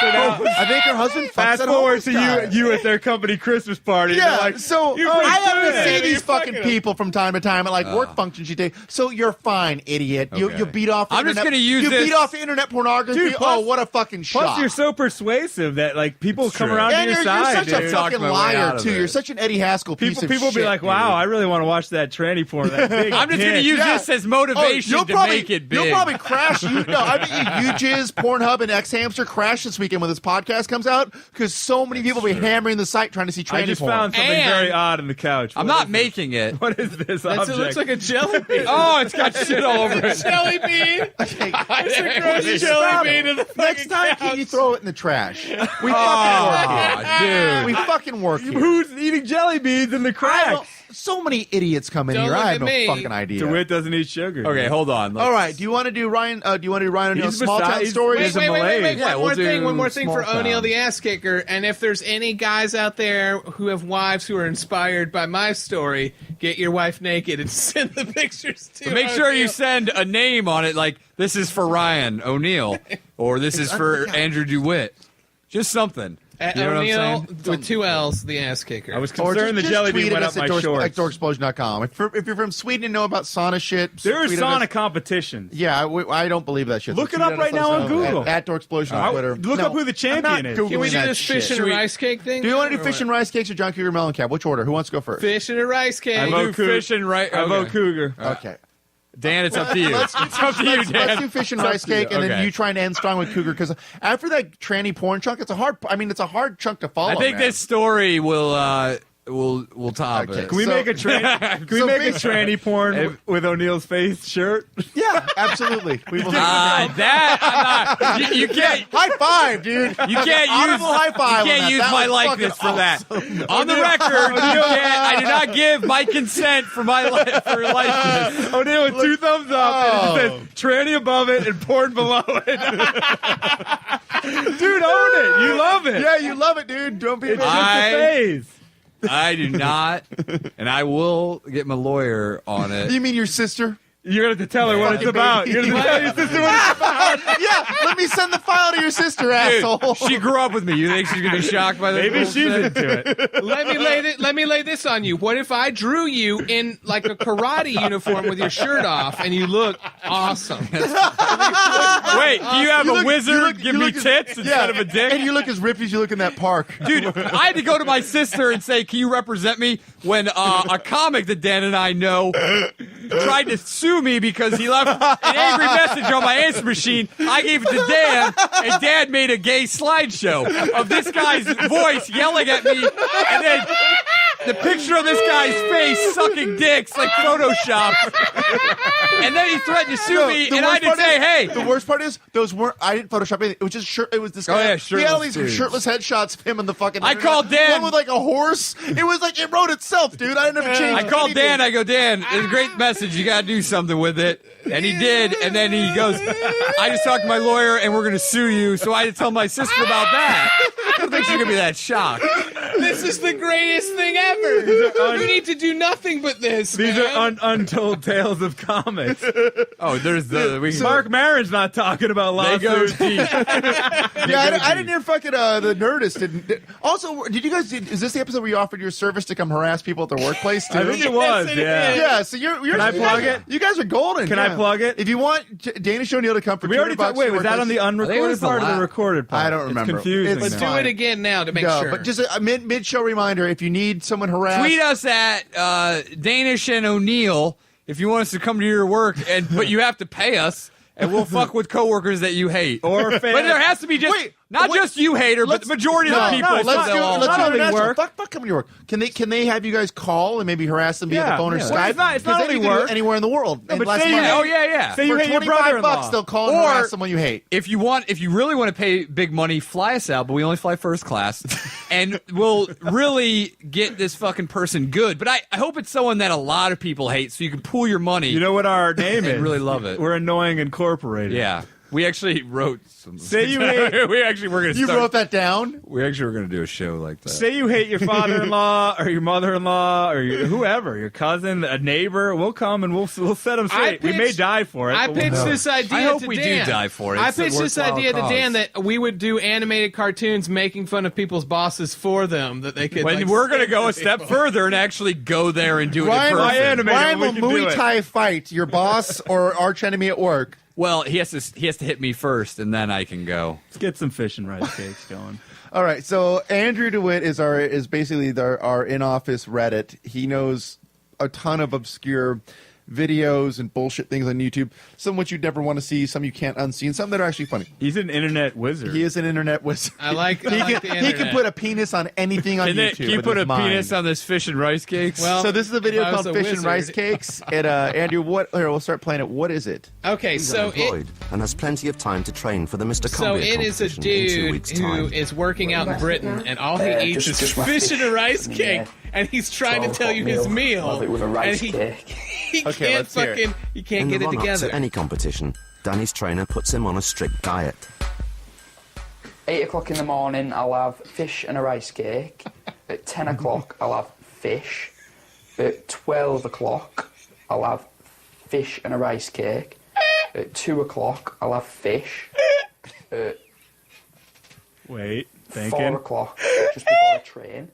I think her husband fucks Fast that forward homeless to guy. you at their company Christmas party. and Yeah, they're like, so "You're I have pretty to see good." these You're fucking fucking people from time to time at like work functions you take. So you're fine, idiot. Okay. You beat off. I'm just internet- gonna use You this- beat off internet pornography. Dude, plus- oh, what a fucking shot! Plus, you're so persuasive that like people come true. around and to your you're side. such a dude. Talk fucking my way out liar of too. it. You're such an Eddie Haskell piece of People shit. be like, "Wow, dude. I really want to watch that tranny porn." That big I'm just going to dick." use Yeah. this as motivation you'll to probably, make it big. You'll probably crash. You know, I bet you Jizz, Pornhub, and X Hamster crash this weekend when this podcast comes out because so many people will be hammering the site trying to see tranny I just porn. found something And- very odd in the couch. I'm What not is making it. this? What is this It object? looks like a jelly bean. Oh, it's got shit all over it. jelly bean. It's a gross Stop jelly it. bean in the Next fucking time, couch. can you throw it in the trash? We fucking Oh, work here. dude. We fucking work here. Who's eating jelly beans in the I cracks? don't- so many idiots come in Don't here. look I at have no me. fucking idea. DeWitt doesn't eat sugar. Okay, hold on. All right. Do you want to do Ryan? Do you want to do Ryan O'Neill's He's small beside- town he's- stories? he's a Wait, malaise. Yeah, we'll do one more thing for small O'Neill town. the ass kicker. And if there's any guys out there who have wives who are inspired by my story, get your wife naked and send the pictures to. But make sure you O'Neill. send a name on it, like this is for Ryan O'Neill, or this is for Andrew DeWitt. Just something. At You know what I'm O'Neill saying? with two L's, the ass kicker. I was Or concerned the just jelly tweet bean at went us up at my shorts. At dorksplosion.com. If you're from Sweden and know about sauna shit, There are tweet at us. sauna competitions. Yeah, I don't believe that shit. Look So it tweet up at right us now on Google. At Dorksplosion on Twitter. Look up who the champion I'm not is. Googling Can we do that this fish shit. and a rice cake thing? Do you want to do Or fish and what? rice cakes or John Cougar Melon Cap? Which order? Who wants to go first? Fish and a rice cake. I Do vote Cougar. fish and right. I vote Okay. Cougar. Okay. Dan, it's up to you. It's up to you, Let's Dan. do fish and It's up rice to you. cake, and then Okay. you try and end strong with Cougar. Because after that tranny porn chunk, it's a hard. I mean, it's a hard chunk to follow. I think man. this story will will top Okay. it. Can we make a tranny porn with O'Neill's face shirt? Yeah, absolutely. We will. That I'm not. You can't. High five, dude. You can't Audible use. high five You on can't that. use That my was likeness for fucking that. awesome. On the record, you can't. I do not give my consent for my for likeness. O'Neill with 2 thumbs up, and it says tranny above it and porn below it. Dude, own it. You love it. Yeah, you love it, dude. Don't be. It's just the face. I do not, and I will get my lawyer on it. You mean your sister? You're going to have to tell her what it's about. You're going to tell your sister what it's about. Yeah, let me send the file to your sister, asshole. She grew up with me. You think she's gonna be shocked by this? Maybe she's bullshit? into it. Let me lay this on you. What if I drew you in like a karate uniform with your shirt off and you look awesome? Wait, do you have a wizard give me tits instead of a dick? And you look as ripped as you look in that park. Dude, I had to go to my sister and say, "Can you represent me?" When a comic that Dan and I know tried to sue me because he left an angry message on my answer machine. I gave it to Dan, and Dan made a gay slideshow of this guy's voice yelling at me, and then the picture of this guy's face sucking dicks like Photoshop. And then he threatened to sue me, and I had to say, "Hey." The worst part is those weren't. I didn't Photoshop anything. It was just shirt. It was this guy. yeah, he had all shirtless these dudes. shirtless headshots of him and the fucking. I called Dan. One with like a horse. It was like it wrote itself, dude. I never changed. I called anything. Dan. I go, "Dan, it's a great message. You got to do something with it." And he did. And then he goes, "I just talked to my lawyer, and we're going to sue you." So I had to tell my sister about that. I don't think she's going to be that shocked. This is the greatest thing ever. You need to do nothing but this. These man. are untold tales of comics. Oh, there's the Mark Maron's not talking about they go lawsuits. deep. Yeah, I didn't hear fucking the Nerdist. Also, did you guys? Is this the episode where you offered your service to come harass people at their workplace too? I think it was, Yes, it yeah. is. Yeah, so you're. Can I plug it? You guys are golden. Can I yeah. plug it? If you want Danish O'Neill to come for We already $200 talked. Wait, to was that on the workplace- I think it unrecorded was the part or the last- recorded part? I don't remember. It's confusing. It's Let's now. do it again now to make No, sure. but just a mid-show reminder: if you need someone harassed, Tweet us at Danish and O'Neill if you want us to come to your work, but you have to pay us, and we'll fuck with coworkers that you hate. Or But there has to be just not just you hate her, but the majority of the people. Let's so do they'll all- let's do Not only international. work. Fuck coming to work. Can they have you guys call and maybe harass them via Yeah, the phone or yeah. Skype? Well, it's not 'Cause only then you can do it work. anywhere in the world. And but last say you- month, Oh yeah. Say you for hate your $25 brother-in-law. they'll call and Or- harass someone you hate. If you really want to pay big money, fly us out, but we only fly first class, and we'll really get this fucking person good. But I hope it's someone that a lot of people hate, so you can pool your money. You know what our name I is? really love it. We're Annoying Incorporated. Yeah, we actually wrote some. Say you hate- we actually were going to. You wrote that down? We actually were going to do a show like that. Say you hate your father-in-law or your mother-in-law or whoever, your cousin, a neighbor. We'll come and we'll set them straight. We may die for it. I but we'll pitched know. this idea I hope to we Dan. do die for it. I It's a pitched this worthwhile idea to cause. Dan that we would do animated cartoons making fun of people's bosses for them, that they could. When like, we're going to go a step further and actually go there and do it in Ryan, person. Ryan we will can do Muay it. Thai fight your boss or arch enemy at work. Well, he has to hit me first, and then I can go. Let's get some fish and rice cakes going. All right, so Andrew Dewitt is basically our in-office Reddit. He knows a ton of obscure videos and bullshit things on YouTube, some of which you'd never want to see, some you can't unsee, and some that are actually funny. He's an internet wizard. He is an internet wizard. I like the He internet. can put a penis on anything on YouTube. Can you with put his a mind. penis on this fish and rice cakes? Well, So this is a video if I was called a Fish and Rice wizard. Cakes. And Andrew, here we'll start playing it. What is it? Okay, so it, Employed and has plenty of time to train for the Mr. so Combier it is a competition in 2 dude weeks' who time. is working out in Britain, and all he eats is fish and a rice cake, and he's trying to tell you his meal, Love it with a rice and cake. he Okay, can't let's hear it. he can't In get the it run-up together. to any competition, Danny's trainer puts him on a strict diet. 8 o'clock in the morning, I'll have fish and a rice cake. At 10 o'clock, I'll have fish. At 12 o'clock, I'll have fish and a rice cake. At 2 o'clock, I'll have fish. At Wait, 4 thinking. o'clock, just before I train,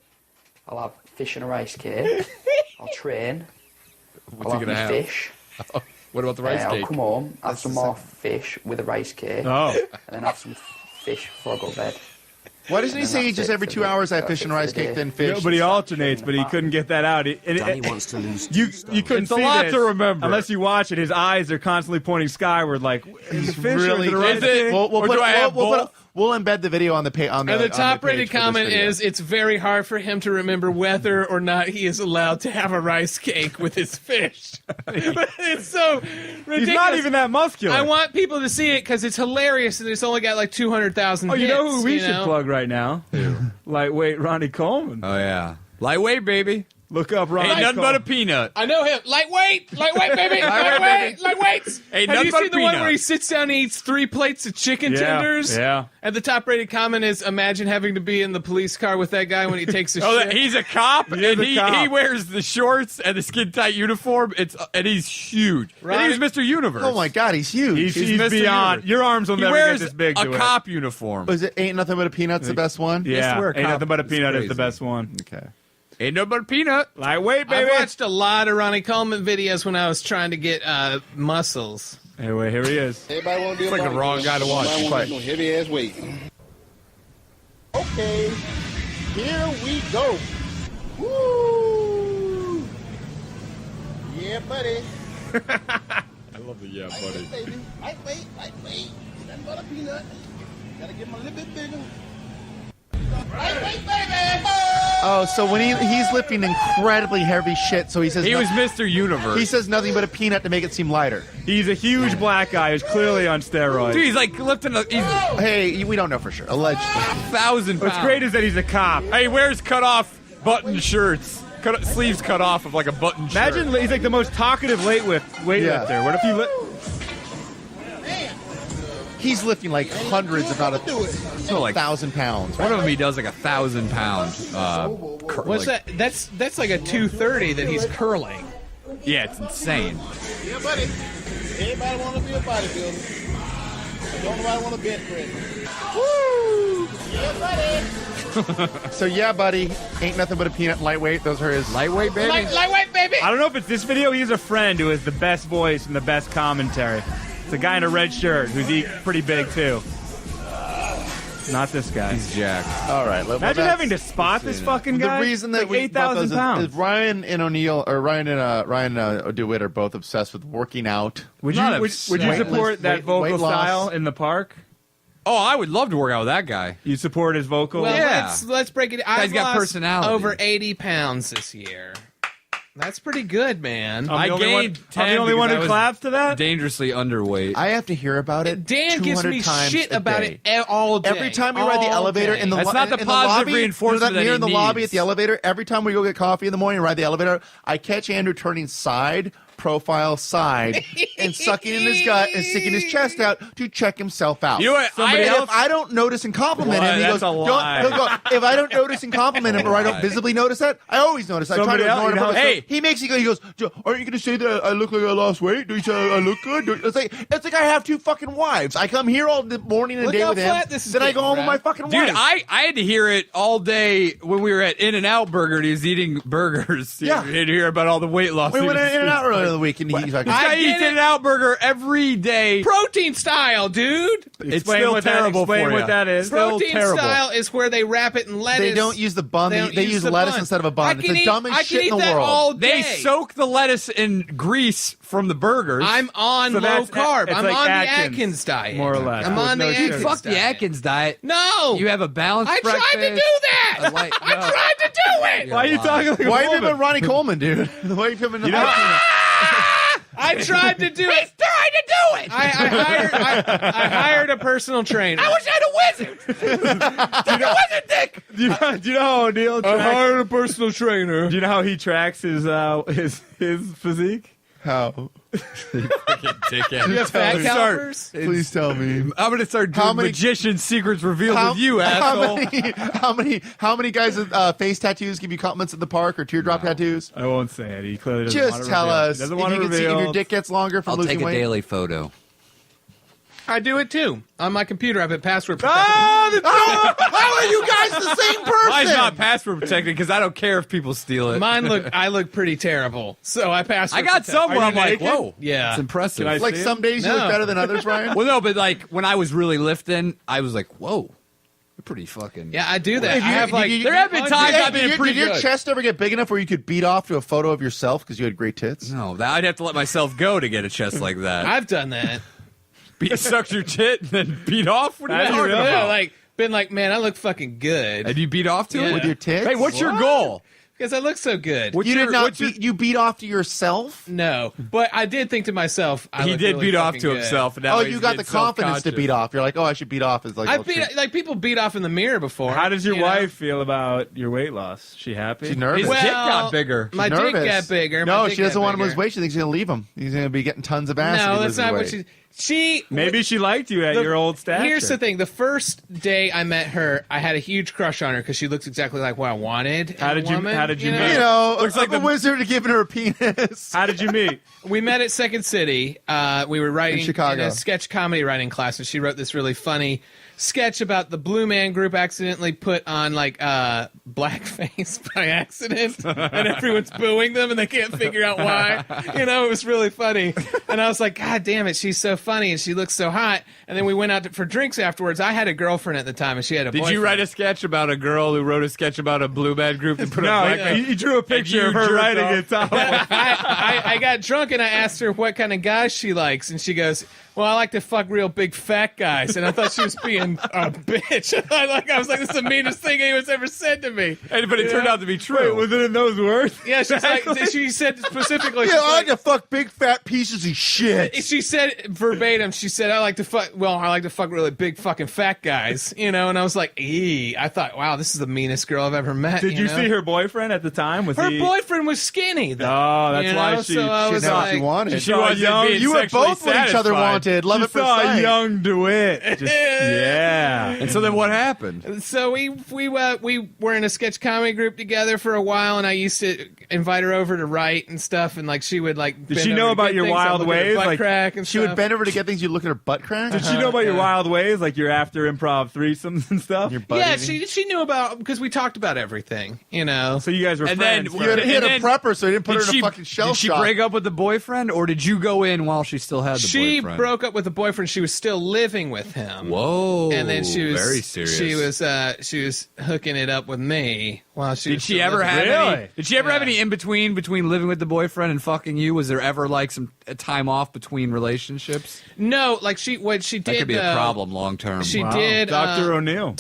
I'll have fish and a rice cake. I'll train. What's I'll he have gonna my have? fish. What about the rice I'll cake? come home, have some more fish with a rice cake, Oh, and then have some fish before I go to bed. Why doesn't he And say that's just it every for 2 the- hours I have that's fish it and for rice the cake, day. then fish? no, but he alternates, but he couldn't get that out. Danny wants to lose You 2 stone. couldn't It's a see lot this to remember. unless you watch it. His eyes are constantly pointing skyward, like is it fish or really is it a rice Is it? cake? We'll Or put, do I have we'll, both? We'll embed the video on the page. And the top rated comment is, it's very hard for him to remember whether or not he is allowed to have a rice cake with his fish. But it's so ridiculous. He's not even that muscular. I want people to see it because it's hilarious and it's only got like 200,000 Oh, you hits, know who we should plug right now? Lightweight Ronnie Coleman. Oh yeah, lightweight baby. Look up Ronnie. Ain't nothing Coleman. but a peanut. I know him. Lightweight, baby. Lightweights. Ain't Have nothing you but seen the a one peanut. where he sits down and eats 3 plates of chicken tenders? Yeah. And the top rated comment is, imagine having to be in the police car with that guy when he takes a Oh, shit. he's a cop, He is and a cop. he wears the shorts and the skin tight uniform. And he's huge. Right. And he's Mr. Universe. Oh my God, he's huge. He's Mr. beyond. Universe. Your arms will He never wears get this big. a to cop uniform. Was it Ain't Nothing But a Peanut's the best one? Yeah, wear a Ain't cop. Nothing But a It's Peanut is the crazy. best one. Okay. Ain't nothing but a peanut. Lightweight, I baby. watched a lot of Ronnie Coleman videos when I was trying to get muscles. Anyway, here he is. Everybody want to be It's like the wrong guy to watch. Everybody want But- to no heavy ass weight. Okay, here we go. Woo! Yeah, buddy. I love the yeah, buddy. Baby, lightweight. Nothing but a peanut. Gotta get my little bit bigger. Lightweight, baby. Oh, so when he's lifting incredibly heavy shit, so he says He was Mr. Universe. he says nothing but a peanut to make it seem lighter. He's a huge black guy who's clearly on steroids. Dude, he's like lifting he's Hey, we don't know for sure. Allegedly. 1,000 pounds. What's great is that he's a cop. Hey, he wears cut off button shirts. Sleeves cut off of like a button shirt. Imagine he's like the most talkative weightlifter. Yeah. What if you He's lifting like hundreds, if not So like 1,000 pounds. one of them he does like 1,000 pound. What's that? That's like a 230 that he's curling. Yeah, it's insane. Yeah, buddy. Everybody want to be a bodybuilder. Don't nobody want to bench press. Woo! Yeah, buddy. So yeah, buddy, Ain't Nothing But a Peanut and Lightweight. Those are his. Lightweight, baby. Lightweight, baby. I don't know if it's this video. He has a friend who has the best voice and the best commentary. It's a guy in a red shirt who's pretty big too. Not this guy. He's jacked. All right. Imagine having to spot this fucking The guy. reason that like we brought 8,000 those pounds. is Ryan and O'Neill, or Ryan and DeWitt are both obsessed with working out. Would Not you would you obsessed. support that Weight vocal loss. style in the park? Oh, I would love to work out with that guy. You support his vocal? Well, Yeah. let's break it. Guy's I've got lost personality. over 80 pounds this year. That's pretty good, man. I gained 10 I'm the only one because I who was claps to that. Dangerously underweight. I have to hear about it. Dan gives 200 me times shit a about day. it all day. Every time we ride the All elevator day. in the That's not the in positive lobby, reinforcement you know that mirror in the he lobby needs. at the elevator. Every time we go get coffee in the morning and ride the elevator, I catch Andrew turning side profile side and sucking in his gut and sticking his chest out to check himself out. You know what? Somebody I- else, if I don't notice and compliment What? him, he That's goes, a "Don't." lie. He'll go, if I don't notice and compliment him, or I don't visibly notice that, I always notice. I try Somebody to else, ignore it. you know, on purpose. hey. He makes you go. He goes, "Aren't you going to say that I look like I lost weight? Do you say I look good?" It's like I have two fucking wives. I come here all the morning and Look day how with him. flat this is Then I go getting, home with my Brad. fucking Dude, wife. I had to hear it all day when we were at In-N-Out Burger and he was eating burgers. Yeah. You had to hear about all the weight loss. We he went was in and out doing. earlier in the week, and he fucking. This guy I eats get it. In-N-Out Burger every day. Protein style, dude. It's Explain still what that- terrible explain for what you. that is. Still Protein terrible. style is where they wrap it in lettuce. They don't use the bun. don't They use the lettuce bun. instead of a bun. I It's can the eat- dumbest I can shit in eat the that world. all They day. soak the lettuce in grease from the burgers. I'm on So low that's- carb. it's I'm like on Atkins, the Atkins diet. more or less. I'm With on no the sugar. Atkins Fuck the diet. Atkins diet. No. You have a balanced I breakfast. tried to do that. a light- I no. tried to do it. Why are you talking like a Why are you woman? with Ronnie Coleman, dude? Why are you coming to You know- I tried to do it. He's trying to do it. I hired a personal trainer. I wish I had a wizard. Take a wizard dick. Do you know how O'Neill tracks? hired a personal trainer. Do you know how he tracks his physique? How? Dickhead. You have fat me. calipers? Please tell me. I'm gonna start doing How many- magician secrets revealed with you, asshole. How many guys with face tattoos give you compliments at the park or teardrop tattoos? I won't say it. He clearly doesn't want Just to tell reveal. us He doesn't if want you to can see if reveal. your dick gets longer from I'll losing take a weight. daily photo. I do it too. On my computer, I put password protection. How are you guys the same person? Mine's not password protected because I don't care if people steal it. I look pretty terrible. So I password I got protect. some where Are I'm you like, naked? whoa, Yeah. it's impressive. Can I Like see some days you No. look better than others, Ryan. Well, no, but like when I was really lifting, I was like, whoa, you're pretty fucking. Yeah, I do that. I If you- have like there have been times I've been did pretty your good. chest ever get big enough where you could beat off to a photo of yourself because you had great tits? No, I'd have to let myself go to get a chest like that. I've done that. Sucked your tit and then beat off? What are you talking Yeah, about? like been like, man, I look fucking good. And you beat off to Yeah. it? With your tits? Hey, what's your goal? Because I look so good. What's You your, did not what's your- beat, you beat off to yourself? No, but I did think to myself, I He look did really beat off fucking to good. himself. And now Oh, he's you got the getting confidence to self-conscious. beat off. You're like, oh, I should beat off. It's like, I oh, beat shit. like people beat off in the mirror before. How does your you know? wife feel about your weight loss? She happy? She's nervous. His Well, dick got bigger. My She's dick nervous. got bigger. No, my dick she doesn't got want him to lose bigger. weight. She thinks he's going to leave him. He's going to be getting tons of ass. if he No, loses that's not what weight. she. Maybe she liked you at your old stature. Here's the thing: the first day I met her, I had a huge crush on her because she looked exactly like what I wanted. How in a did you- woman, how did you know? meet? You know, Looks like the the- wizard giving her a penis. How did you meet? We met at Second City. We were writing In Chicago. a sketch comedy writing class, and she wrote this really funny sketch about the Blue Man Group accidentally put on like blackface by accident, and everyone's booing them, and they can't figure out why. You know, it was really funny. And I was like, God damn it, she's so funny, and she looks so hot. And then we went out for drinks afterwards. I had a girlfriend at the time, and she had a Did boyfriend. you write a sketch about a girl who wrote a sketch about a blue band group and put No, a black he drew a picture you of her jerked writing off. it. Off. I got drunk and I asked her what kind of guys she likes, and she goes, "Well, I like to fuck real big fat guys." And I thought she was being a bitch. I was like, "This is the meanest thing anyone's ever said to me." But it turned out to be true. Wait, was it in those words? Yeah, she's like, she said specifically. Yeah, she's I like like- to fuck big fat pieces of shit. she said verbatim, she said, I like to fuck really big fucking fat guys, you know? And I was like, I thought, wow, this is the meanest girl I've ever met. Did you know? see her boyfriend at the time? Was Her he? boyfriend was skinny, though. Oh, that's you why know? she. So I she was That's what like, she wanted. She saw wasn't young- being You were sexually both what each other satisfied. wanted. Love She at first saw sight. young DeWitt. Just, yeah. And so then what happened? So we were in a sketch comedy group together for a while, and I used to invite her over to write and stuff, and like she would like. Did bend she over know to about get your things, I'd wild look at her ways? butt Like, crack and She stuff. would bend over to get things. You look at her butt crack. Did she know about your yeah. wild ways, like your after improv threesomes and stuff? Your butt Yeah, eating? she knew about because we talked about everything, you know. So you guys were And friends. then- He had, he had And a then- prepper, so he didn't put her Did in she, a fucking shell did she shock. break up with the boyfriend, or did you go in while she still had the She boyfriend? broke up with the boyfriend. She was still living with him. Whoa. And then she was very serious. She was hooking it up with me while she Did was she still ever living have with me. Really? any? Did she ever have Yeah. any in between living with the boyfriend and fucking you? Was there ever like some time off between relationships? No, like what she did. That could be a though, problem long term. She Wow. did. Dr. O'Neill.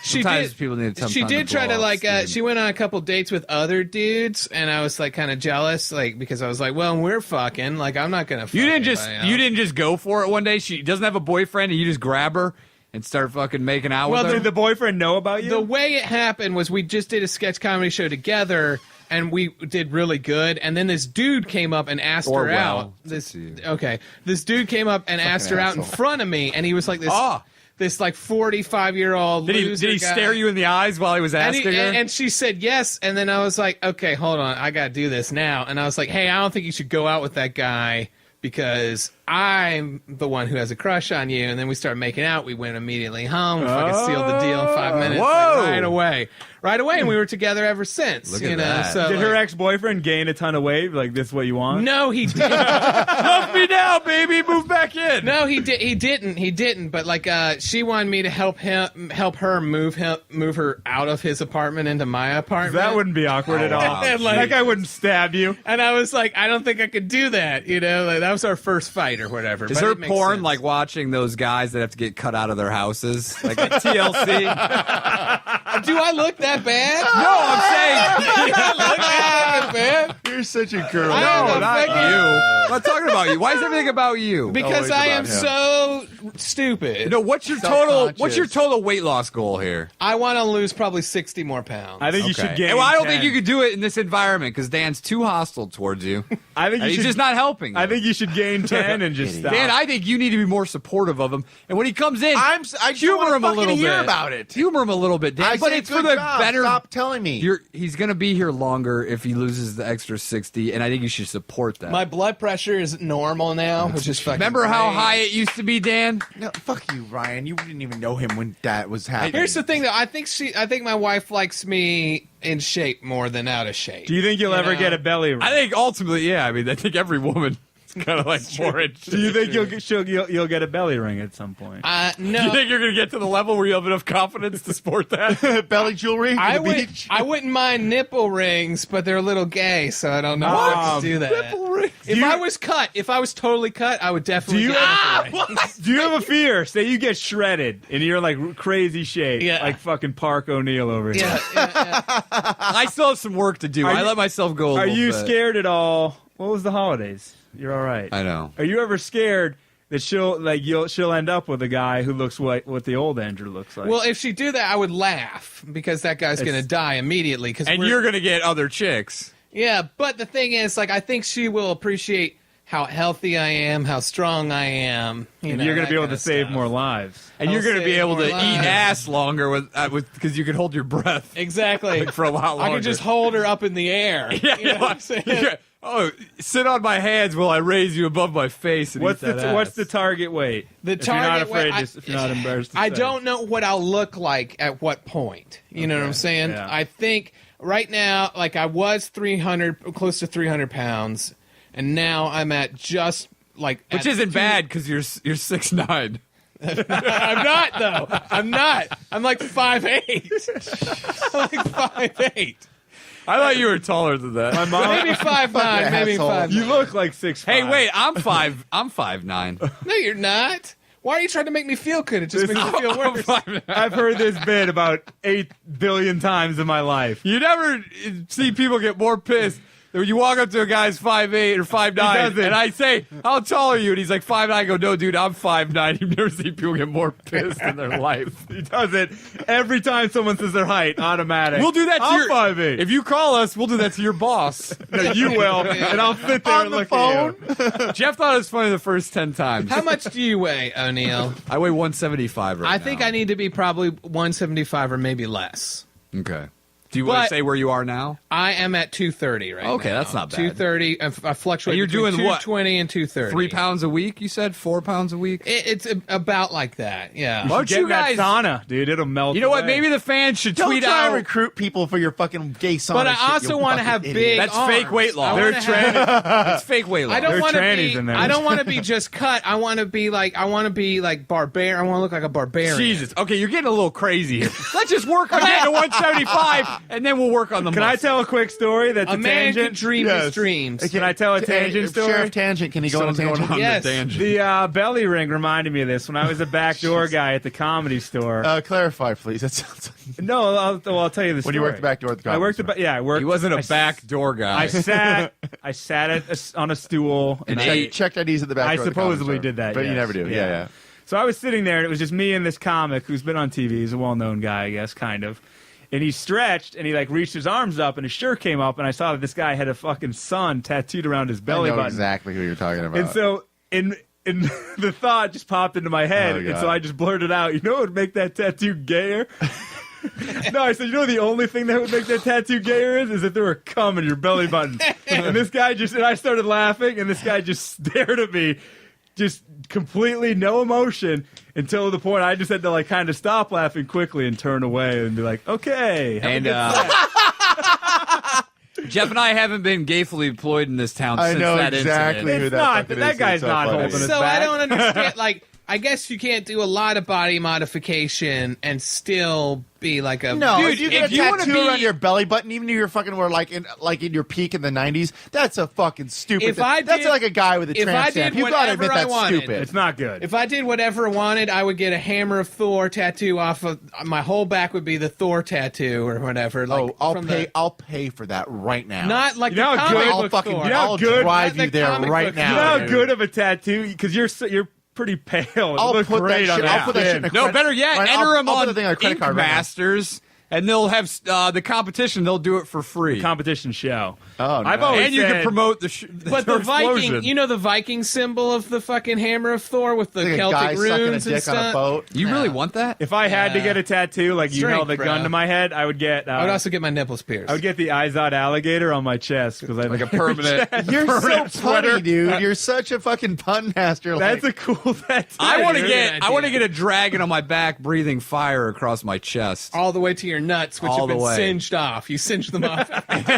She Sometimes did. people need some She time did to try blow to off like. steam. She went on a couple dates with other dudes, and I was like kind of jealous, like because I was like, well, we're fucking. Like I'm not gonna. Fuck You anybody else. didn't just go for it one day. She doesn't have a boyfriend, and you just grab her and start fucking making out Well, with her. Did the boyfriend know about you? The way it happened was we just did a sketch comedy show together, and we did really good. And then this dude came up and asked Or her well, out. it's up to you. This dude came up and asked her out in asshole. front of me, and he was like this. Ah. This like 45-year-old did he guy. stare you in the eyes while he was And, asking her? and she said yes, and then I was like, okay, hold on, I gotta do this now. And I was like, hey, I don't think you should go out with that guy because I'm the one who has a crush on you. And then we started making out. We went immediately home. We fucking sealed the deal in 5 minutes. Whoa. Like, right away, and we were together ever since. Look you at know, that. so Did her like- ex-boyfriend gain a ton of weight? Like, this is what you want? No, he didn't. Love me now, baby. Move back in. No, he didn't. But like, she wanted me to help her move her out of his apartment into my apartment. That wouldn't be awkward at all. wow. And, like- that guy wouldn't stab you. And I was like, I don't think I could do that. You know, like, that was our first fight or whatever. Is But her it makes porn sense. like watching those guys that have to get cut out of their houses, like TLC? Do I look that bad? No, I'm saying Do I look that bad? You're such a girl. I am no, a not fucking- you. I'm not talking about you. Why is everything about you? Because Always I about am him. so stupid. No, what's your Self-conscious. total weight loss goal here? I want to lose probably 60 more pounds. I think you Okay. should gain Well, I don't 10. think you could do it in this environment because Dan's too hostile towards you. I think And you he's should, just not helping. I you. think you should gain 10 and just stop. Dan, I think you need to be more supportive of him. And when he comes in, I just humor wanna him a fucking little hear bit. about it. Humor him a little bit, Dan. I but say it's for good the job. better. Stop telling me. He's going to be here longer if he loses the extra 60, and I think you should support that. My blood pressure is normal now, which is fucking Remember how great. high it used to be, Dan? No, fuck you, Ryan. You didn't even know him when that was happening. Here's the thing, though. I think my wife likes me in shape more than out of shape. Do you think you'll ever know? get a belly rub? I think ultimately, yeah. I mean, I think every woman kind of like 4 inches. Do you think you'll get a belly ring at some point? No. Do you think you're going to get to the level where you have enough confidence to sport that? Belly jewelry for I the would. beach. I wouldn't mind nipple rings, but they're a little gay, so I don't know if I could do that. Nipple rings? If I was cut, if I was totally cut, I would definitely. Do you- get nipple rings. Do you have a fear? Say you get shredded and you're like crazy shape, Yeah. like fucking Park O'Neill over here. Yeah. I still have some work to do. Are I you- let myself go a Are little you bit. scared at all? What was the holidays? You're all right. I know. Are you ever scared that she'll end up with a guy who looks like what the old Andrew looks like? Well, if she do that, I would laugh because that guy's going to die immediately. And you're going to get other chicks. Yeah, but the thing is, like, I think she will appreciate how healthy I am, how strong I am. and you're going to be able to save more lives. And I'll you're going to be save able to more eat lives. ass longer with because you can hold your breath Exactly. for a lot longer. I can just hold her up in the air. Yeah, You know what I'm saying? yeah. Oh, sit on my hands while I raise you above my face. And What's eat that what's ass. the target weight? The if you're not target weight, afraid, if you're not embarrassed. To I say. don't know what I'll look like at what point. You know what I'm saying? yeah. I think right now, like I was 300, close to 300 pounds, and now I'm at just like. Which isn't bad because you're 6'9". I'm not though. I'm not. I'm like 5'8". I'm like 5'8". I thought you were taller than that. My mom. Maybe 5'9". Maybe asshole. 5'9". You look like 6'5". Hey, wait, I'm 5'9". No, you're not. Why are you trying to make me feel good? It just makes me feel worse. I've heard this bit about 8 billion times in my life. You never see people get more pissed when you walk up to a guy's 5'8" or 5'9", doesn't. and I say, "How tall are you?" and he's like 5'9". I go, "No, dude, I'm 5'9". You've never seen people get more pissed in their life. He does it every time someone says their height. Automatic. We'll do that to I'm your 5'8". If you call us, we'll do that to your boss. No, you will, and I'll sit there On and the look phone? at you. Jeff thought it was funny the first 10 times. How much do you weigh, O'Neill? I weigh 175 right now. I think I need to be probably 175 or maybe less. Okay. Do you want But- to say where you are now? I am at 230 right now. Okay, that's not bad. 230. I fluctuate And you're between doing what? 220 and 230. 3 pounds a week, you said? 4 pounds a week? It's about like that, yeah. Why don't Get you in that guys... sauna, dude. It'll melt. You know what? away. Maybe the fans should Don't tweet try out... and recruit people for your fucking gay sauna But I shit, also you want to fucking have idiot. big That's arms. fake weight loss. I They're wanna have- It's fake weight loss. I don't There are want to trannies be. in there. I don't want to be just cut. I want to be like. I want to be like barbarian. I want to look like a barbarian. Jesus. Okay, you're getting a little crazy here. Let's just work on getting to 175, and then we'll work on the Can I tell a quick story that's A a man tangent? can dream Yes. his dreams. Can I tell a tangent story? Sheriff Tangent, can he go on a Someone's tangent? going on Yes. the tangent. The belly ring reminded me of this when I was a backdoor guy at the Comedy Store. Clarify, please. That sounds like No, I'll tell you the story. when you worked the back door at the I Comedy worked Store. I worked. He wasn't I a s- backdoor guy. I sat on a stool And I- ate. Checked IDs at the back I door of the Comedy supposedly Store. did that, but you yes. never do. Yeah. Yeah. So I was sitting there, and it was just me and this comic who's been on TV. He's a well-known guy, I guess, kind of. And he stretched, and he like reached his arms up, and his shirt came up, and I saw that this guy had a fucking sun tattooed around his belly I know button. exactly who you're talking about. And so, in the thought just popped into my head, Oh, and God. so I just blurted out, "You know what would make that tattoo gayer?" No, I said, "You know the only thing that would make that tattoo gayer is if there were cum in your belly button." And this guy and I started laughing, and this guy just stared at me, just completely no emotion, until the point I just had to like kind of stop laughing quickly and turn away and be like, "Okay." have a And good set." Jeff and I haven't been gainfully employed in this town I since know that exactly incident. who It's that not. fucking That is. guy's It's so not funny. holding us So back. I don't understand. Like, I guess you can't do a lot of body modification and still be like a No, Dude, if you get if a you wanna tattoo be- around your belly button, even if you're fucking were like in your peak in the '90s, that's a fucking stupid. If I that's did- like a guy with a if tramp I stamp. did You gotta admit whatever I that's wanted- stupid. It's not good. If I did whatever I wanted, I would get a Hammer of Thor tattoo off of my whole back. Would be the Thor tattoo or whatever. Like, Oh, I'll from pay. the- I'll pay for that right now. not like You know the how comic good- I'll book fucking. Thor. You know how I'll good- drive not you the there comic right book now. You know how dude. good of a tattoo? Because you're pretty pale. It I'll looks put great that on shit. that I'll put that shit in a skin. No, credit- better yet, Right, enter I'll him put on the thing on a credit Ink card right now. Masters, and they'll have the competition. They'll do it for free. competition show. Oh, I've nice. always And you said, can promote the But the Viking, explosion. you know the Viking symbol of the fucking Hammer of Thor with the Like a Celtic guy sucking a runes and dick on a stuff. boat. You really want that? if I had to Yeah. get a tattoo, like you Strength, held a gun bro. to my head, I would get. I would also get my nipples pierced. I would get the Izod alligator on my chest because I Like a permanent. You're so permanent sweater. funny, dude. You're such a fucking pun master. That's like, a cool tattoo. I want to Good get. I idea. want to get a dragon on my back, breathing fire across my chest. all the way to your nuts, which All have been the way. singed off. You singe them off.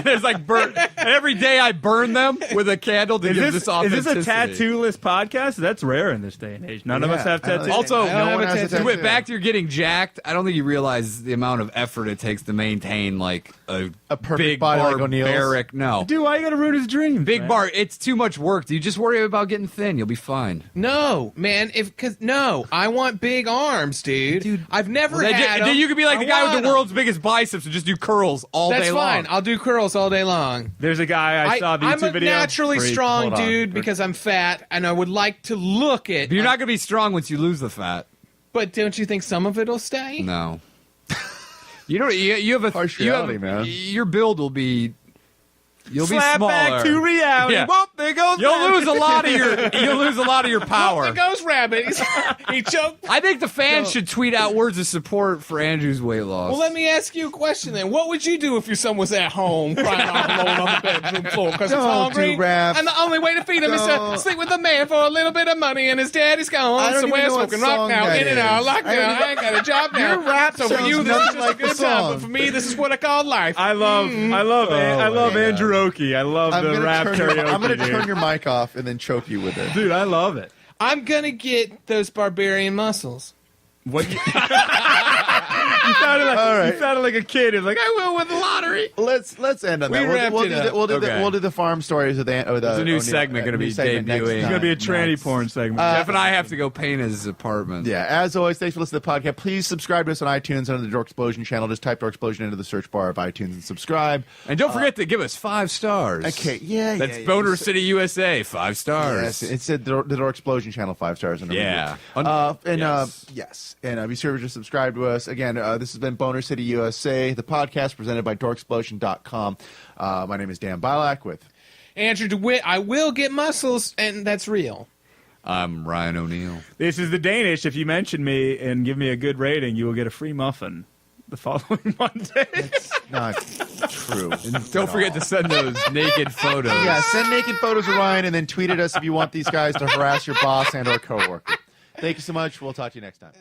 There's like burn. Every day I burn them with a candle to give this Is authenticity. this a tattoo-less podcast? That's rare in this day and age. None of us have I don't tattoos. think- Also, no one has a Wait, tattoo. back to your getting jacked. I don't think you realize the amount of effort it takes to maintain like a perfect big body like O'Neill's. barbaric. No, Dude, why you gotta ruin his dream? big bar. It's too much work. You just worry about getting thin. You'll be fine. No, man. I want big arms, dude. I've never had Then them. you could be like the I guy with want the 'em. world's biggest biceps and just do curls all That's day fine. long. I'll do curls all day long. There's a guy I saw the I'm YouTube a video. naturally Freak. strong Hold on. dude because I'm fat, and I would like to look it. But you're not going to be strong once you lose the fat. But don't you think some of it'll stay? No. You know, you have a Harsh you have- reality, man. Your build will be. You'll Slap be smaller. back to reality. Yeah. Whoop, there goes You'll that. lose a lot of your. You'll lose a lot of your power. There goes Rabbit. He choked. I think the fans should tweet out words of support for Andrew's weight loss. Well, let me ask you a question then. What would you do if your son was at home crying all alone on the bedroom floor because he's Don't hungry? do rap. And the only way to feed him is to Don't. sleep with a man for a little bit of money, and his daddy's I gone don't somewhere even know what smoking rock song now, that in and out, is. lockdown. I ain't got a job now. Your rap so for sounds you, this is nothing just like a good the time. song. But for me, this is what I call life. I love my Andrew God. Oki. I love I'm the gonna rap turn karaoke. your, I'm gonna dude. turn your mic off and then choke you with it. Dude, I love it. I'm gonna get those barbarian muscles. What you, you sounded like a kid who's like, I will win the lottery. Let's end on We that. wrapped We'll it do up. Okay. we'll do the farm stories of the. There's a new segment gonna be debuting. next It's It's time. gonna be a tranny porn segment. Jeff and I have to go paint his apartment. Yeah, as always, thanks for listening to the podcast. Please subscribe to us on iTunes under the Dork Explosion channel. Just type Dork Explosion into the search bar of iTunes and subscribe. And don't forget to give us 5 stars. Okay, yeah, That's yeah, Boner yeah. City, USA. 5 stars. Yes, it said the Dork Explosion channel 5 stars. In the Yeah. review. Yes. And be sure to subscribe to us. Again, this has been Boner City, USA, the podcast presented by DorkExplosion.com. My name is Dan Bilak with Andrew DeWitt, I will get muscles, and that's real. I'm Ryan O'Neill. This is the Danish. If you mention me and give me a good rating, you will get a free muffin the following Monday. not true. Don't forget to send those naked photos. Yeah, send naked photos of Ryan and then tweet at us if you want these guys to harass your boss and or coworker. Thank you so much. We'll talk to you next time.